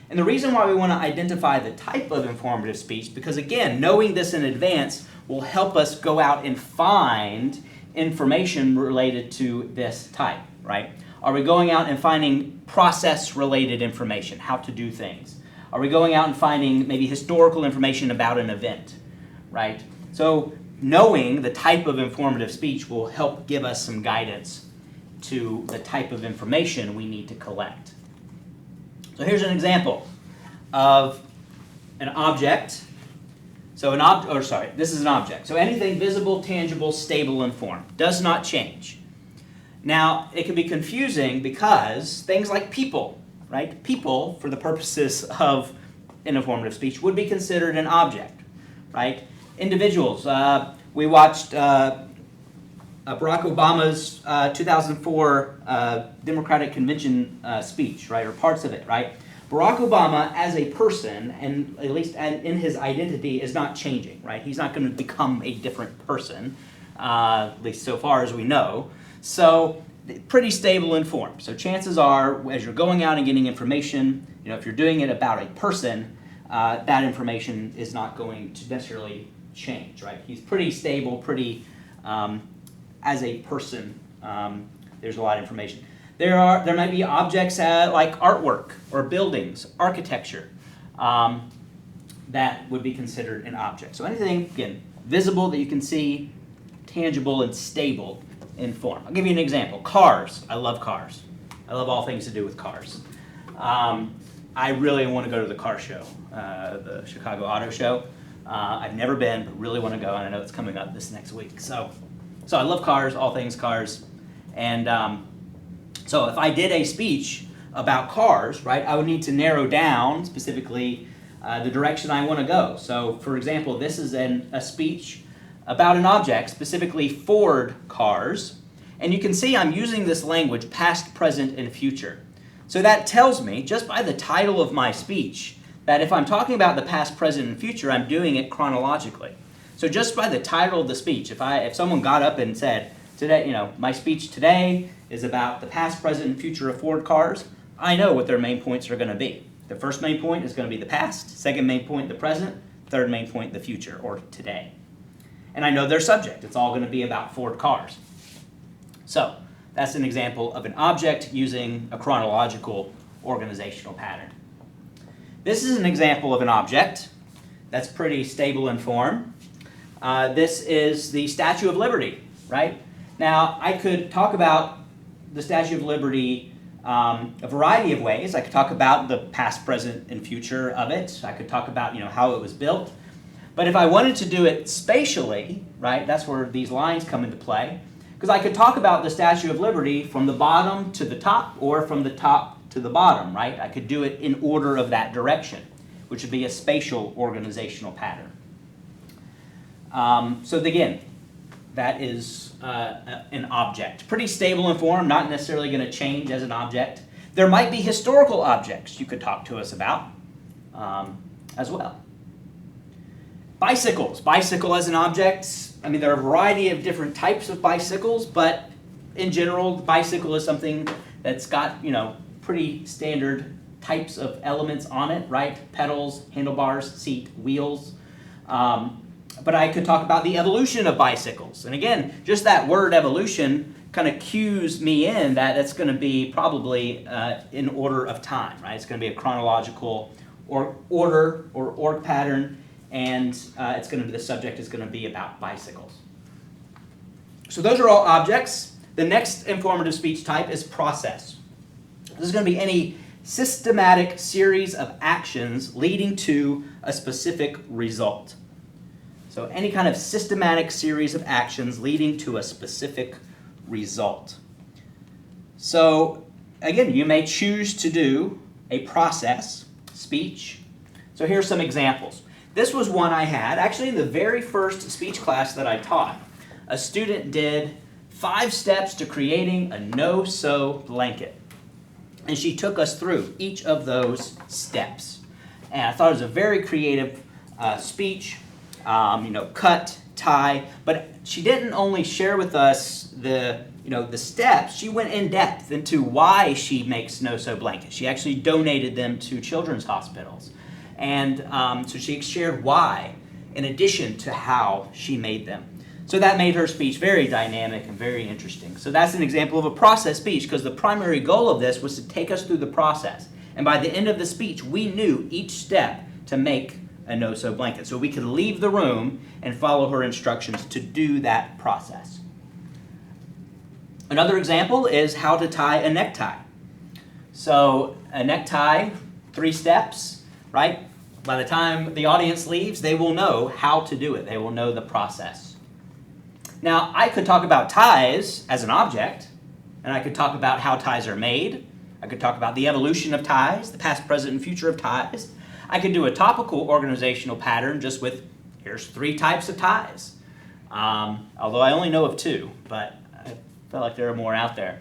And the reason why we want to identify the type of informative speech, because again, knowing this in advance will help us go out and find information related to this type, right? Are we going out and finding process-related information, how to do things? Are we going out and finding maybe historical information about an event, right? So knowing the type of informative speech will help give us some guidance to the type of information we need to collect. So here's an example of an object. So this is an object. So anything visible, tangible, stable in form. Does not change. Now, it can be confusing because things like people, right? People, for the purposes of an informative speech, would be considered an object, right? Individuals. We watched Barack Obama's 2004 Democratic Convention speech, right? Or parts of it, right? Barack Obama as a person, and at least in his identity, is not changing, right? He's not going to become a different person, at least so far as we know. So pretty stable in form. So chances are, as you're going out and getting information, if you're doing it about a person, that information is not going to necessarily change, right? He's pretty stable, pretty as a person. There's a lot of information. There might be objects like artwork or buildings, architecture, that would be considered an object. So anything, again, visible that you can see, tangible and stable in form. I'll give you an example. Cars. I love cars. I love all things to do with cars. I really want to go to the car show, the Chicago Auto Show. I've never been, but really want to go, and I know it's coming up this next week. So I love cars, all things cars. And so if I did a speech about cars, right, I would need to narrow down specifically the direction I want to go. So, for example, this is a speech about an object, specifically Ford cars. And you can see I'm using this language, past, present, and future. So that tells me, just by the title of my speech, that if I'm talking about the past, present, and future, I'm doing it chronologically. So just by the title of the speech, if someone got up and said, today, my speech today is about the past, present, and future of Ford cars, I know what their main points are going to be. The first main point is going to be the past, second main point, the present, third main point, the future, or today. And I know their subject. It's all going to be about Ford cars. So that's an example of an object using a chronological organizational pattern. This is an example of an object that's pretty stable in form. This is the Statue of Liberty, right? Now, I could talk about the Statue of Liberty a variety of ways. I could talk about the past, present, and future of it. I could talk about how it was built. But if I wanted to do it spatially, right, that's where these lines come into play. Because I could talk about the Statue of Liberty from the bottom to the top or from the top to the bottom, right? I could do it in order of that direction, which would be a spatial organizational pattern. So again, that is an object. Pretty stable in form, not necessarily going to change as an object. There might be historical objects you could talk to us about as well. Bicycles. Bicycle as an object. I mean, there are a variety of different types of bicycles, but in general, the bicycle is something that's got, pretty standard types of elements on it, right? Pedals, handlebars, seat, wheels. But I could talk about the evolution of bicycles. And again, just that word evolution kind of cues me in that it's going to be probably in order of time, right? It's going to be a chronological order or org pattern, and it's going to be, the subject is going to be about bicycles. So those are all objects. The next informative speech type is process. This is going to be any systematic series of actions leading to a specific result. So any kind of systematic series of actions leading to a specific result. So again, you may choose to do a process speech. So here's some examples. This was one I had actually in the very first speech class that I taught. A student did 5 steps to creating a no-sew blanket. And she took us through each of those steps. And I thought it was a very creative speech. Cut, tie, but she didn't only share with us the steps. She went in depth into why she makes no-sew blankets. She actually donated them to children's hospitals. And so she shared why in addition to how she made them. So that made her speech very dynamic and very interesting. So that's an example of a process speech because the primary goal of this was to take us through the process. And by the end of the speech, we knew each step to make a no-sew blanket. So we could leave the room and follow her instructions to do that process. Another example is how to tie a necktie. So a necktie, 3 steps, right? By the time the audience leaves, they will know how to do it. They will know the process. Now, I could talk about ties as an object, and I could talk about how ties are made. I could talk about the evolution of ties, the past, present, and future of ties. I could do a topical organizational pattern just with, here's 3 types of ties. Although I only know of 2, but I feel like there are more out there.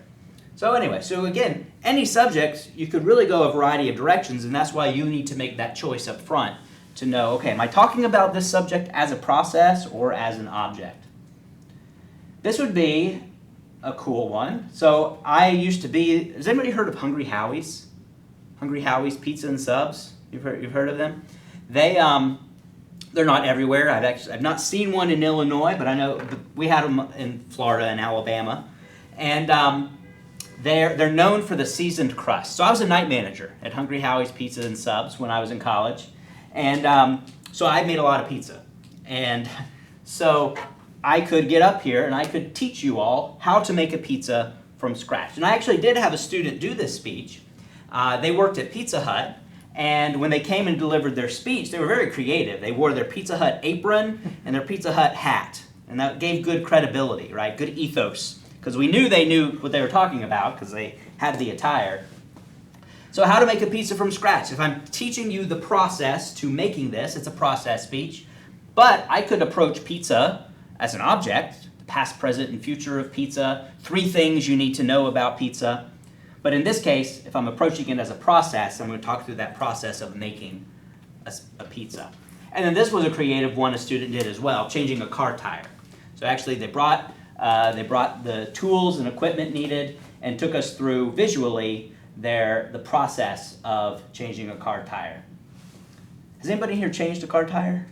So anyway, so again, any subject, you could really go a variety of directions, and that's why you need to make that choice up front to know, okay, am I talking about this subject as a process or as an object? This would be a cool one. So I used to be, has anybody heard of Hungry Howie's? Hungry Howie's Pizza and Subs? You've heard of them? They're not everywhere. I've not seen one in Illinois, but I know we had them in Florida and Alabama. And they're known for the seasoned crust. So I was a night manager at Hungry Howie's Pizza and Subs when I was in college. And so I made a lot of pizza. And so I could get up here and I could teach you all how to make a pizza from scratch. And I actually did have a student do this speech. They worked at Pizza Hut, and when they came and delivered their speech, they were very creative. They wore their Pizza Hut apron and their Pizza Hut hat, and that gave good credibility, right? Good ethos, because we knew they knew what they were talking about because they had the attire. So how to make a pizza from scratch. If I'm teaching you the process to making this, it's a process speech, but I could approach pizza as an object, the past, present, and future of pizza, 3 things you need to know about pizza. But in this case, if I'm approaching it as a process, I'm going to talk through that process of making a pizza. And then this was a creative one a student did as well, changing a car tire. So actually they brought the tools and equipment needed and took us through visually the process of changing a car tire. Has anybody here changed a car tire?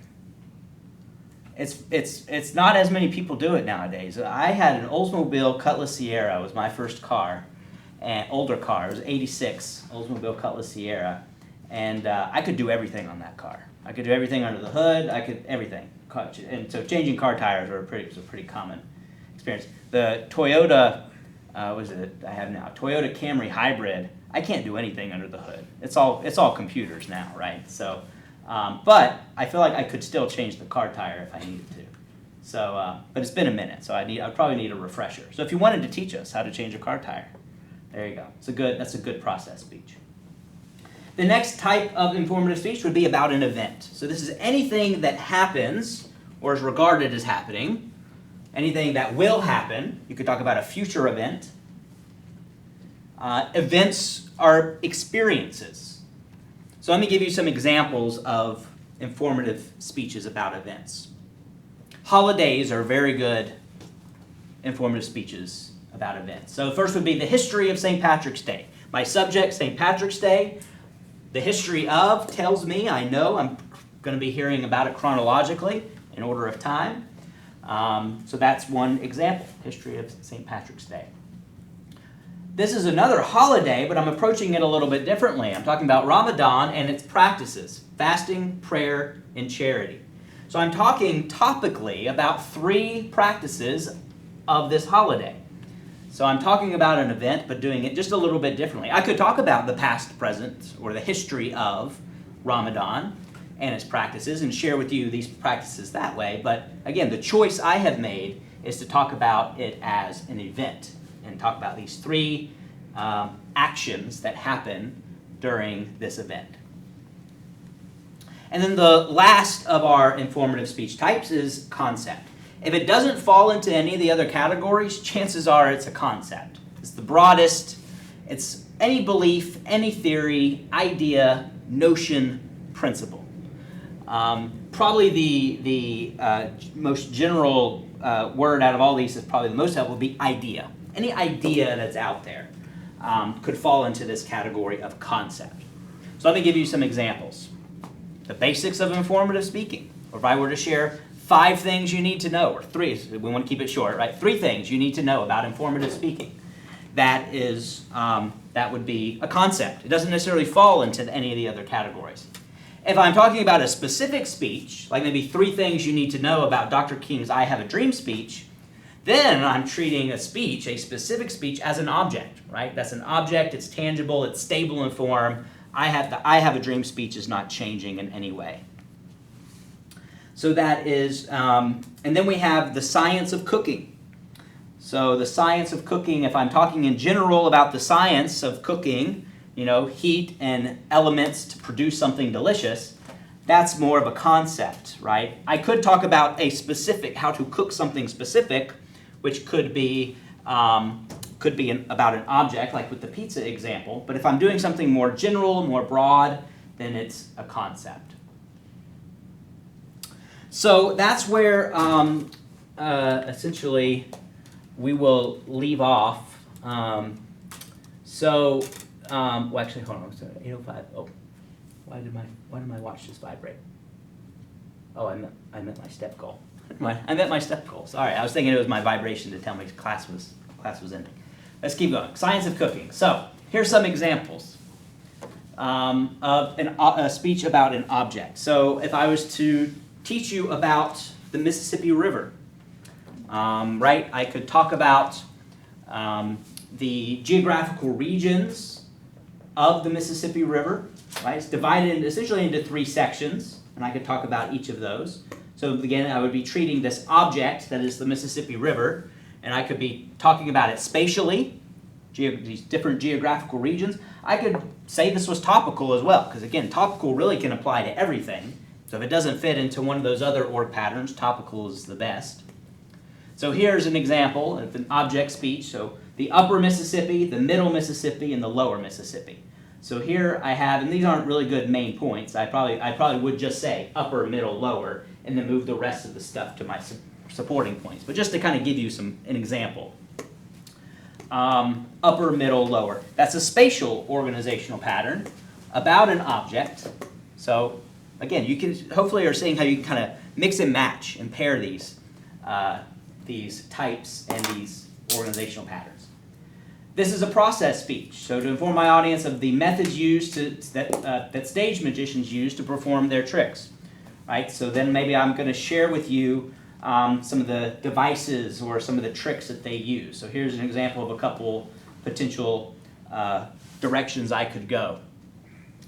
It's not as many people do it nowadays. I had an Oldsmobile Cutlass Sierra. It was my first car, an older car. It was 86 Oldsmobile Cutlass Sierra, and I could do everything on that car. I could do everything under the hood. I could everything. And so changing car tires was a pretty common experience. The Toyota, was it I have now? Toyota Camry Hybrid. I can't do anything under the hood. It's all computers now, right? So, but I feel like I could still change the car tire if I needed to. So, but it's been a minute, so I'd probably need a refresher. So if you wanted to teach us how to change a car tire, there you go. That's a good process speech. The next type of informative speech would be about an event. So this is anything that happens or is regarded as happening, anything that will happen. You could talk about a future event. Events are experiences. So let me give you some examples of informative speeches about events. Holidays are very good informative speeches about events. So first would be the history of St. Patrick's Day. My subject, St. Patrick's Day. The history of tells me, I know I'm going to be hearing about it chronologically in order of time. So that's one example, history of St. Patrick's Day. This is another holiday, but I'm approaching it a little bit differently. I'm talking about Ramadan and its practices, fasting, prayer, and charity. So I'm talking topically about 3 practices of this holiday. So I'm talking about an event, but doing it just a little bit differently. I could talk about the past, present, or the history of Ramadan and its practices and share with you these practices that way. But again, the choice I have made is to talk about it as an event and talk about these 3 actions that happen during this event. And then the last of our informative speech types is concept. If it doesn't fall into any of the other categories, chances are it's a concept. It's the broadest. It's any belief, any theory, idea, notion, principle. Probably the most general word out of all these is probably the most helpful would be idea. Any idea that's out there could fall into this category of concept. So let me give you some examples. The basics of informative speaking. Or if I were to share 5 things you need to know, or 3, we want to keep it short, right? 3 things you need to know about informative speaking. That would be a concept. It doesn't necessarily fall into any of the other categories. If I'm talking about a specific speech, like maybe 3 things you need to know about Dr. King's I Have a Dream speech, then I'm treating a specific speech, as an object, right? That's an object, it's tangible, it's stable in form. I Have a Dream speech is not changing in any way. So that is, and then we have the science of cooking. So the science of cooking, if I'm talking in general about the science of cooking, heat and elements to produce something delicious, that's more of a concept, right? I could talk about how to cook something specific, which could be about an object, like with the pizza example. But if I'm doing something more general, more broad, then it's a concept. So that's where essentially we will leave off. Well, actually, hold on. 8:05. Oh, why did my watch just vibrate? Oh, I meant my step goal. I meant my step goal. Sorry, I was thinking it was my vibration to tell me class was ending. Let's keep going. Science of cooking. So here's some examples of a speech about an object. So if I was to teach you about the Mississippi River, right? I could talk about the geographical regions of the Mississippi River, right? It's divided essentially into 3 sections, and I could talk about each of those. So again, I would be treating this object that is the Mississippi River, and I could be talking about it spatially, these different geographical regions. I could say this was topical as well, because again, topical really can apply to everything. So if it doesn't fit into one of those other org patterns, topical is the best. So here's an example of an object speech. So the upper Mississippi, the middle Mississippi, and the lower Mississippi. So here I have, and these aren't really good main points. I probably would just say upper, middle, lower, and then move the rest of the stuff to my supporting points. But just to kind of give you an example. Upper, middle, lower. That's a spatial organizational pattern about an object. So again, you can hopefully are seeing how you can kind of mix and match and pair these types and these organizational patterns. This is a process speech. So to inform my audience of the methods used that stage magicians use to perform their tricks, right? So then maybe I'm going to share with you some of the devices or some of the tricks that they use. So here's an example of a couple potential directions I could go.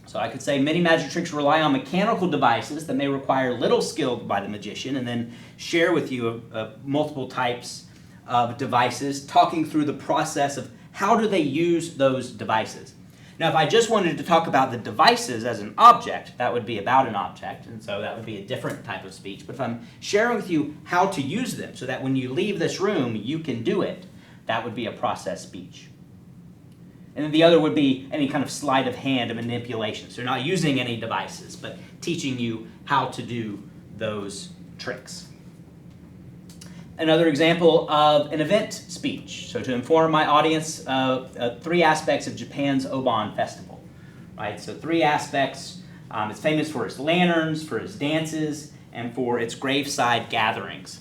So I could say many magic tricks rely on mechanical devices that may require little skill by the magician, and then share with you multiple types of devices, talking through the process of how do they use those devices. Now, if I just wanted to talk about the devices as an object, that would be about an object, and so that would be a different type of speech. But if I'm sharing with you how to use them so that when you leave this room, you can do it, that would be a process speech. And then the other would be any kind of sleight of hand and manipulation. So you're not using any devices, but teaching you how to do those tricks. Another example of an event speech. So to inform my audience of 3 aspects of Japan's Obon Festival. Right? So 3 aspects. It's famous for its lanterns, for its dances, and for its graveside gatherings.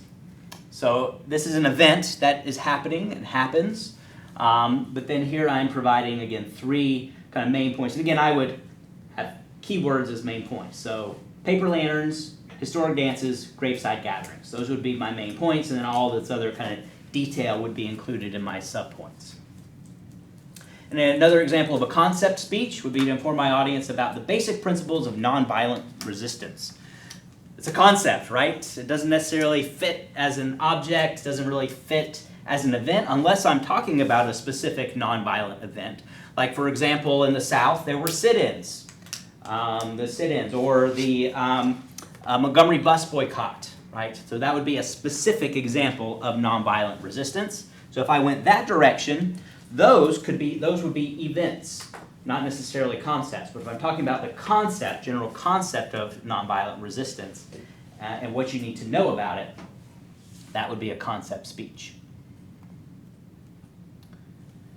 So this is an event that is happening and happens. But then here I'm providing, again, 3 kind of main points. And again, I would have keywords as main points. So paper lanterns, historic dances, graveside gatherings. Those would be my main points, and then all this other kind of detail would be included in my subpoints. And then another example of a concept speech would be to inform my audience about the basic principles of nonviolent resistance. It's a concept, right? It doesn't necessarily fit as an object, doesn't really fit as an event unless I'm talking about a specific nonviolent event. Like, for example, in the South, there were sit-ins. Or the Montgomery bus boycott, right? So that would be a specific example of nonviolent resistance. So if I went that direction, those would be events, not necessarily concepts. But if I'm talking about the concept, general concept of nonviolent resistance, and what you need to know about it, that would be a concept speech.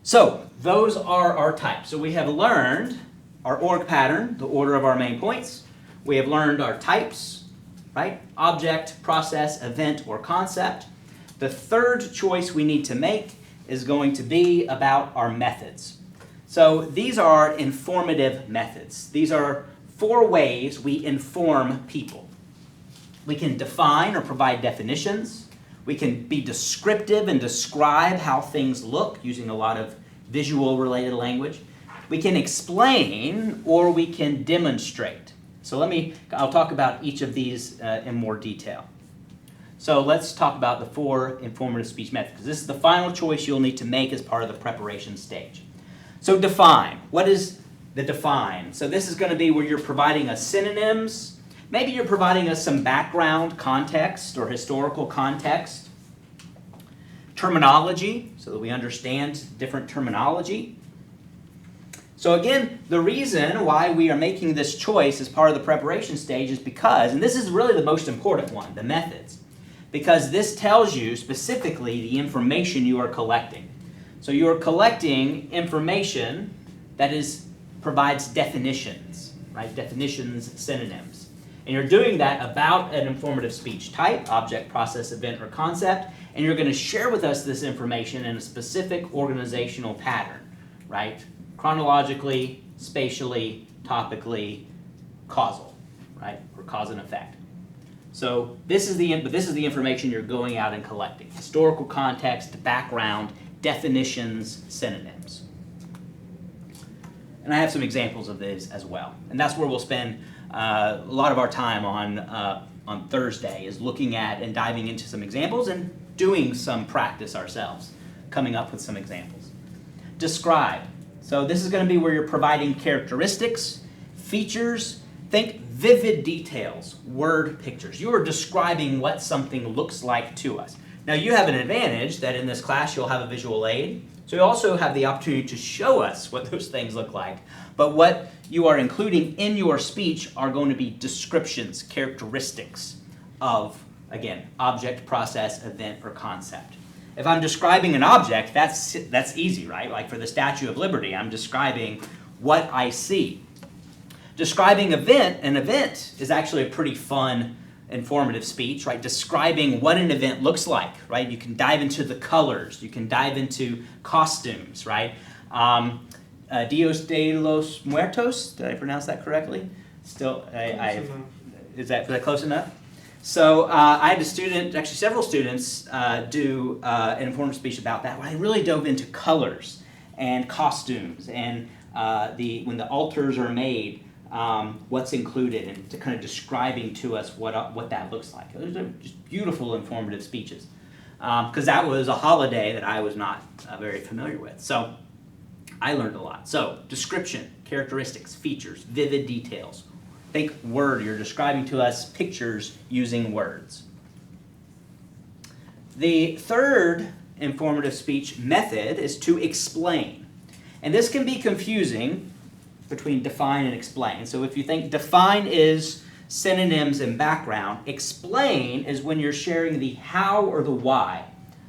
So those are our types. So we have learned our org pattern, the order of our main points. We have learned our types, right? Object, process, event, or concept. The third choice we need to make is going to be about our methods. So these are informative methods. These are 4 ways we inform people. We can define or provide definitions. We can be descriptive and describe how things look using a lot of visual-related language. We can explain or we can demonstrate. So I'll talk about each of these in more detail. So let's talk about the 4 informative speech methods. This is the final choice you'll need to make as part of the preparation stage. So define. What is the define? So this is going to be where you're providing us synonyms. Maybe you're providing us some background context or historical context. Terminology, so that we understand different terminology. So again, the reason why we are making this choice as part of the preparation stage is because, and this is really the most important one, the methods, because this tells you specifically the information you are collecting. So you are collecting information that provides definitions, right? Definitions, synonyms. And you're doing that about an informative speech type, object, process, event, or concept, and you're going to share with us this information in a specific organizational pattern, right? Chronologically, spatially, topically, causal, right? Or cause and effect. So this is the information you're going out and collecting. Historical context, background, definitions, synonyms. And I have some examples of these as well. And that's where we'll spend a lot of our time on Thursday, is looking at and diving into some examples and doing some practice ourselves, coming up with some examples. Describe. So this is going to be where you're providing characteristics, features, think vivid details, word pictures. You are describing what something looks like to us. Now you have an advantage that in this class you'll have a visual aid, So you also have the opportunity to show us what those things look like. But what you are including in your speech are going to be descriptions, characteristics of, again, object, process, event, or concept. If I'm describing an object, that's easy, right? Like for the Statue of Liberty, I'm describing what I see. Describing an event is actually a pretty fun, informative speech, right? Describing what an event looks like, right? You can dive into the colors. You can dive into costumes, right? Dios de los Muertos, did I pronounce that correctly? Still, is that close enough? So I had a student, actually several students, do an informative speech about that, where I really dove into colors and costumes and when the altars are made, what's included, and to kind of describing to us what that looks like. Those are just beautiful, informative speeches, because that was a holiday that I was not very familiar with. So I learned a lot. So description, characteristics, features, vivid details. Think word, you're describing to us pictures using words. The third informative speech method is to explain. And this can be confusing between define and explain. So if you think define is synonyms and background, explain is when you're sharing the how or the why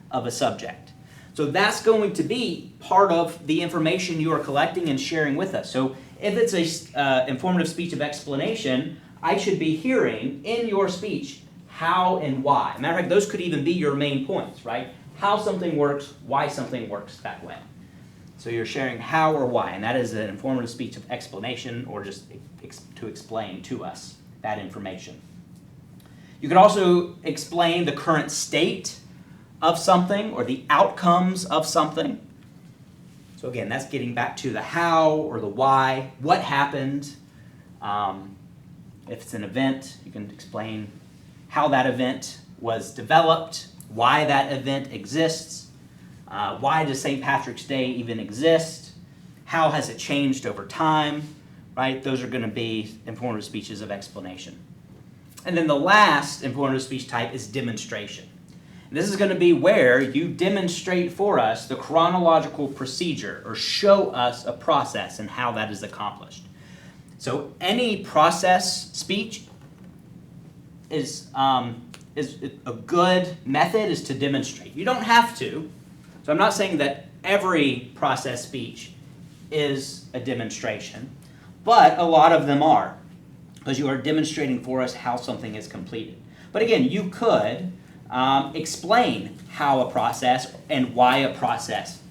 of a subject. So that's going to be part of the information you are collecting and sharing with us. So if it's a informative speech of explanation, I should be hearing in your speech how and why. Matter of fact, those could even be your main points, right? How something works, why something works that way. So you're sharing how or why, and that is an informative speech of explanation, or just to explain to us that information. You could also explain the current state of something or the outcomes of something. So again, that's getting back to the how or the why, what happened. If it's an event, you can explain how that event was developed, why that event exists. Why does St. Patrick's Day even exist? How has it changed over time? Right? Those are going to be informative speeches of explanation. And then the last informative speech type is demonstration. And this is going to be where you demonstrate for us the chronological procedure, or show us a process and how that is accomplished. So any process speech is a good method is to demonstrate. You don't have to. So I'm not saying that every process speech is a demonstration, but a lot of them are, because you are demonstrating for us how something is completed. But again, you could explain how a process and why a process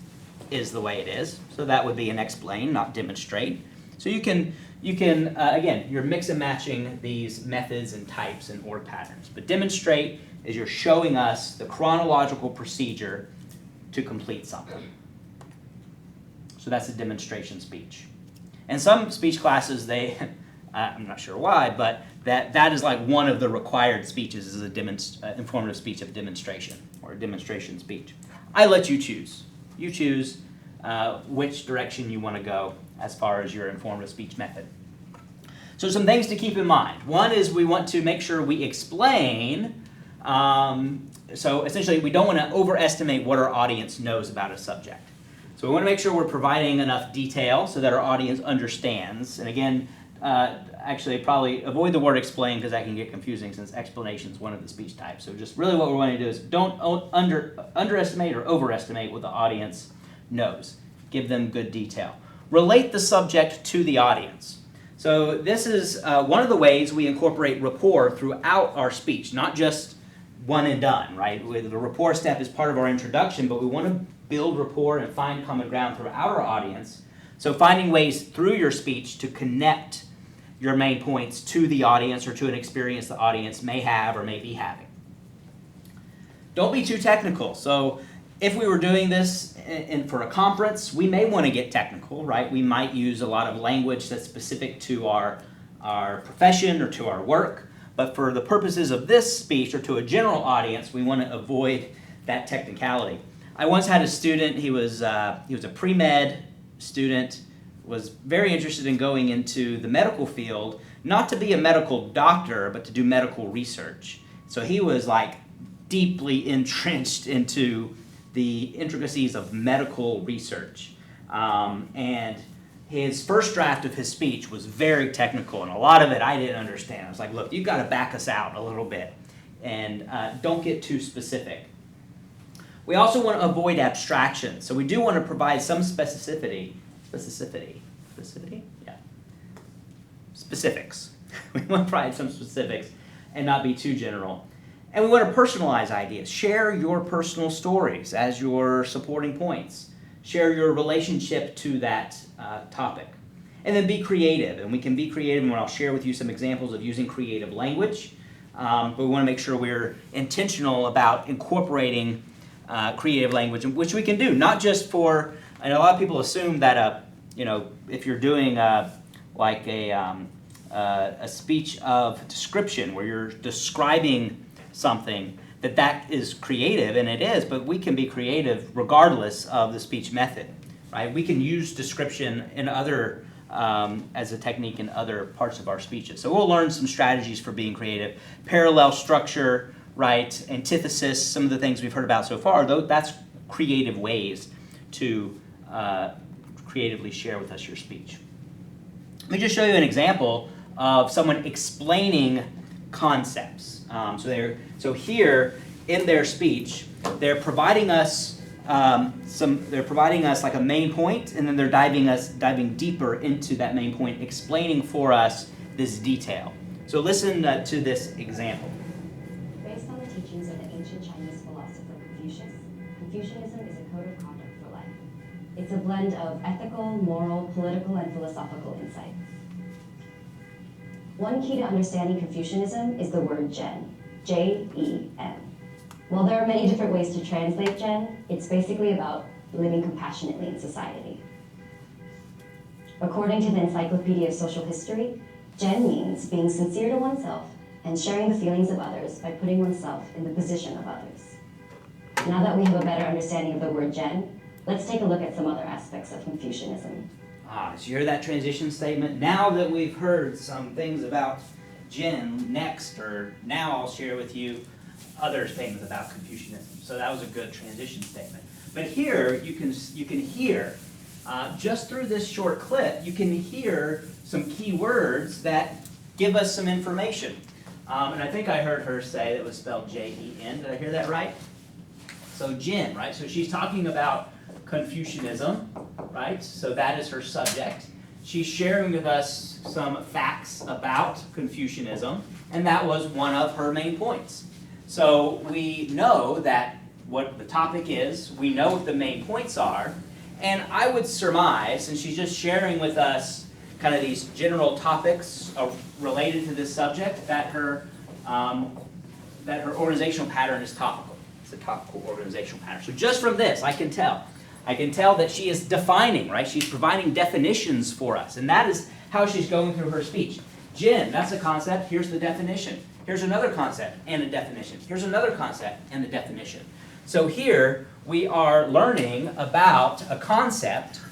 is the way it is. So that would be an explain, not demonstrate. So you can again, you're mix and matching these methods and types and org patterns. But demonstrate is you're showing us the chronological procedure to complete something. So that's a demonstration speech. And some speech classes, I'm not sure why, but that is like one of the required speeches is a informative speech of demonstration, or a demonstration speech. I let you choose. You choose which direction you want to go as far as your informative speech method. So some things to keep in mind. One is we want to make sure we explain. So essentially, we don't want to overestimate what our audience knows about a subject. So we want to make sure we're providing enough detail so that our audience understands. And again, actually probably avoid the word explain, because that can get confusing, since explanation is one of the speech types. So just really what we're wanting to do is don't underestimate or overestimate what the audience knows. Give them good detail. Relate the subject to the audience. So this is one of the ways we incorporate rapport throughout our speech, not just one and done, right? The rapport step is part of our introduction, but we want to build rapport and find common ground throughout our audience. So finding ways through your speech to connect your main points to the audience, or to an experience the audience may have or may be having. Don't be too technical. So if we were doing this for a conference, we may want to get technical, right? We might use a lot of language that's specific to our profession or to our work. But for the purposes of this speech, or to a general audience, we want to avoid that technicality. I once had a student, he was a pre-med student, was very interested in going into the medical field, not to be a medical doctor, but to do medical research. So he was like deeply entrenched into the intricacies of medical research. And his first draft of his speech was very technical, and a lot of it I didn't understand. I was like, look, you've got to back us out a little bit, and don't get too specific. We also want to avoid abstraction, so we do want to provide some specificity? Yeah. Specifics. We want to provide some specifics and not be too general. And we want to personalize ideas. Share your personal stories as your supporting points. Share your relationship to that topic. And then be creative. And we can be creative, and I'll share with you some examples of using creative language. But we want to make sure we're intentional about incorporating creative language, which we can do, not just for, and a lot of people assume that, if you're doing a speech of description where you're describing something, that is creative, and it is, but we can be creative regardless of the speech method, right? We can use description in other, as a technique in other parts of our speeches. So we'll learn some strategies for being creative. Parallel structure, right? Antithesis, some of the things we've heard about so far, though, that's creative ways to creatively share with us your speech. Let me just show you an example of someone explaining concepts. So here in their speech, they're providing us like a main point, and then they're diving deeper into that main point, explaining for us this detail. So listen to this example. Based on the teachings of the ancient Chinese philosopher Confucius, Confucianism is a code of conduct for life. It's a blend of ethical, moral, political, and philosophical insights. One key to understanding Confucianism is the word Gen, J-E-N. While there are many different ways to translate Gen, it's basically about living compassionately in society. According to the Encyclopedia of Social History, Gen means being sincere to oneself and sharing the feelings of others by putting oneself in the position of others. Now that we have a better understanding of the word Gen, let's take a look at some other aspects of Confucianism. So you hear that transition statement? Now that we've heard some things about Gen, now I'll share with you other things about Confucianism. So that was a good transition statement. But here you can hear, just through this short clip, you can hear some key words that give us some information. And I think I heard her say it was spelled J-E-N. Did I hear that right? So Gen, right? So she's talking about Confucianism, right? So that is her subject. She's sharing with us some facts about Confucianism, and that was one of her main points. So we know that what the topic is, we know what the main points are, and I would surmise, and she's just sharing with us kind of these general topics related to this subject, that her organizational pattern is topical. It's a topical organizational pattern. So just from this, I can tell that she is defining, right? She's providing definitions for us, and that is how she's going through her speech. Gen, that's a concept, here's the definition. Here's another concept and a definition. Here's another concept and a definition. So here we are learning about a concept.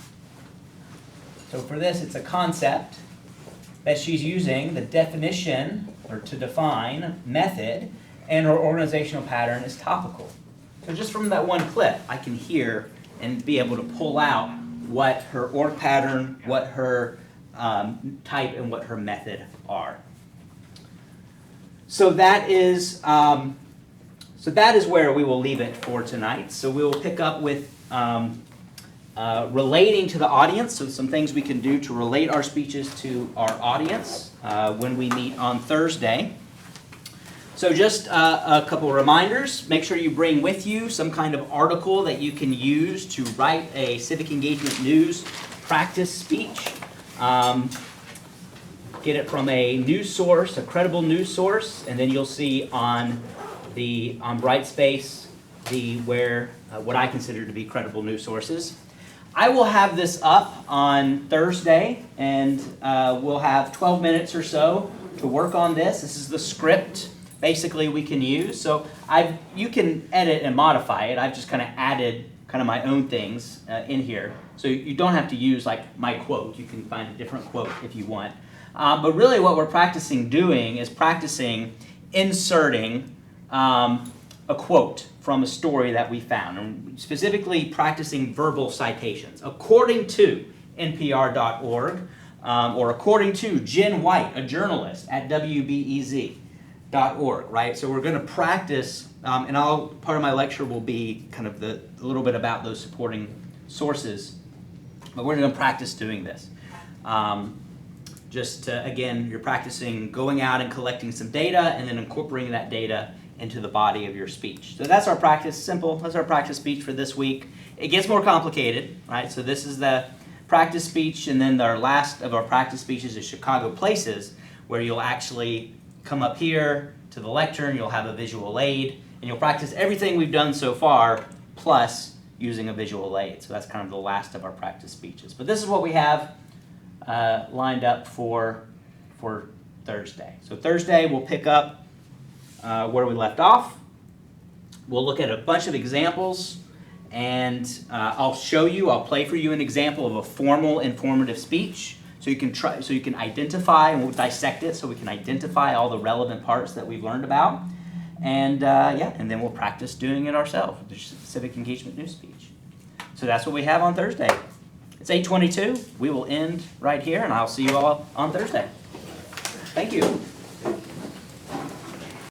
So for this, it's a concept that she's using, the definition, or to define, method, and her organizational pattern is topical. So just from that one clip, I can hear and be able to pull out what her org pattern, what her type, and what her method are. So that is where we will leave it for tonight. So we will pick up with relating to the audience, so some things we can do to relate our speeches to our audience when we meet on Thursday. So just a couple of reminders. Make sure you bring with you some kind of article that you can use to write a civic engagement news practice speech. Get it from a news source, a credible news source, and then you'll see on Brightspace what I consider to be credible news sources. I will have this up on Thursday, and we'll have 12 minutes or so to work on this. This is the script basically we can use. So you can edit and modify it. I've just kind of added kind of my own things in here. So you don't have to use like my quote. You can find a different quote if you want. But really what we're practicing doing is practicing inserting a quote from a story that we found, and specifically practicing verbal citations. According to NPR.org, or according to Jen White, a journalist at WBEZ.org, right? So we're going to practice, and part of my lecture will be kind of a little bit about those supporting sources, but we're going to practice doing this. Again, you're practicing going out and collecting some data and then incorporating that data into the body of your speech. So that's our practice, simple. That's our practice speech for this week. It gets more complicated, right? So this is the practice speech, and then our last of our practice speeches is Chicago Places, where you'll actually come up here to the lectern, you'll have a visual aid, and you'll practice everything we've done so far, plus using a visual aid. So that's kind of the last of our practice speeches. But this is what we have lined up for Thursday. So Thursday we'll pick up where we left off. We'll look at a bunch of examples, and I'll play for you an example of a formal informative speech, so you can identify, and we'll dissect it so we can identify all the relevant parts that we've learned about, and and then we'll practice doing it ourselves, the civic engagement news speech. So that's what we have on Thursday. It's 8:22. We will end right here, and I'll see you all on Thursday. Thank you.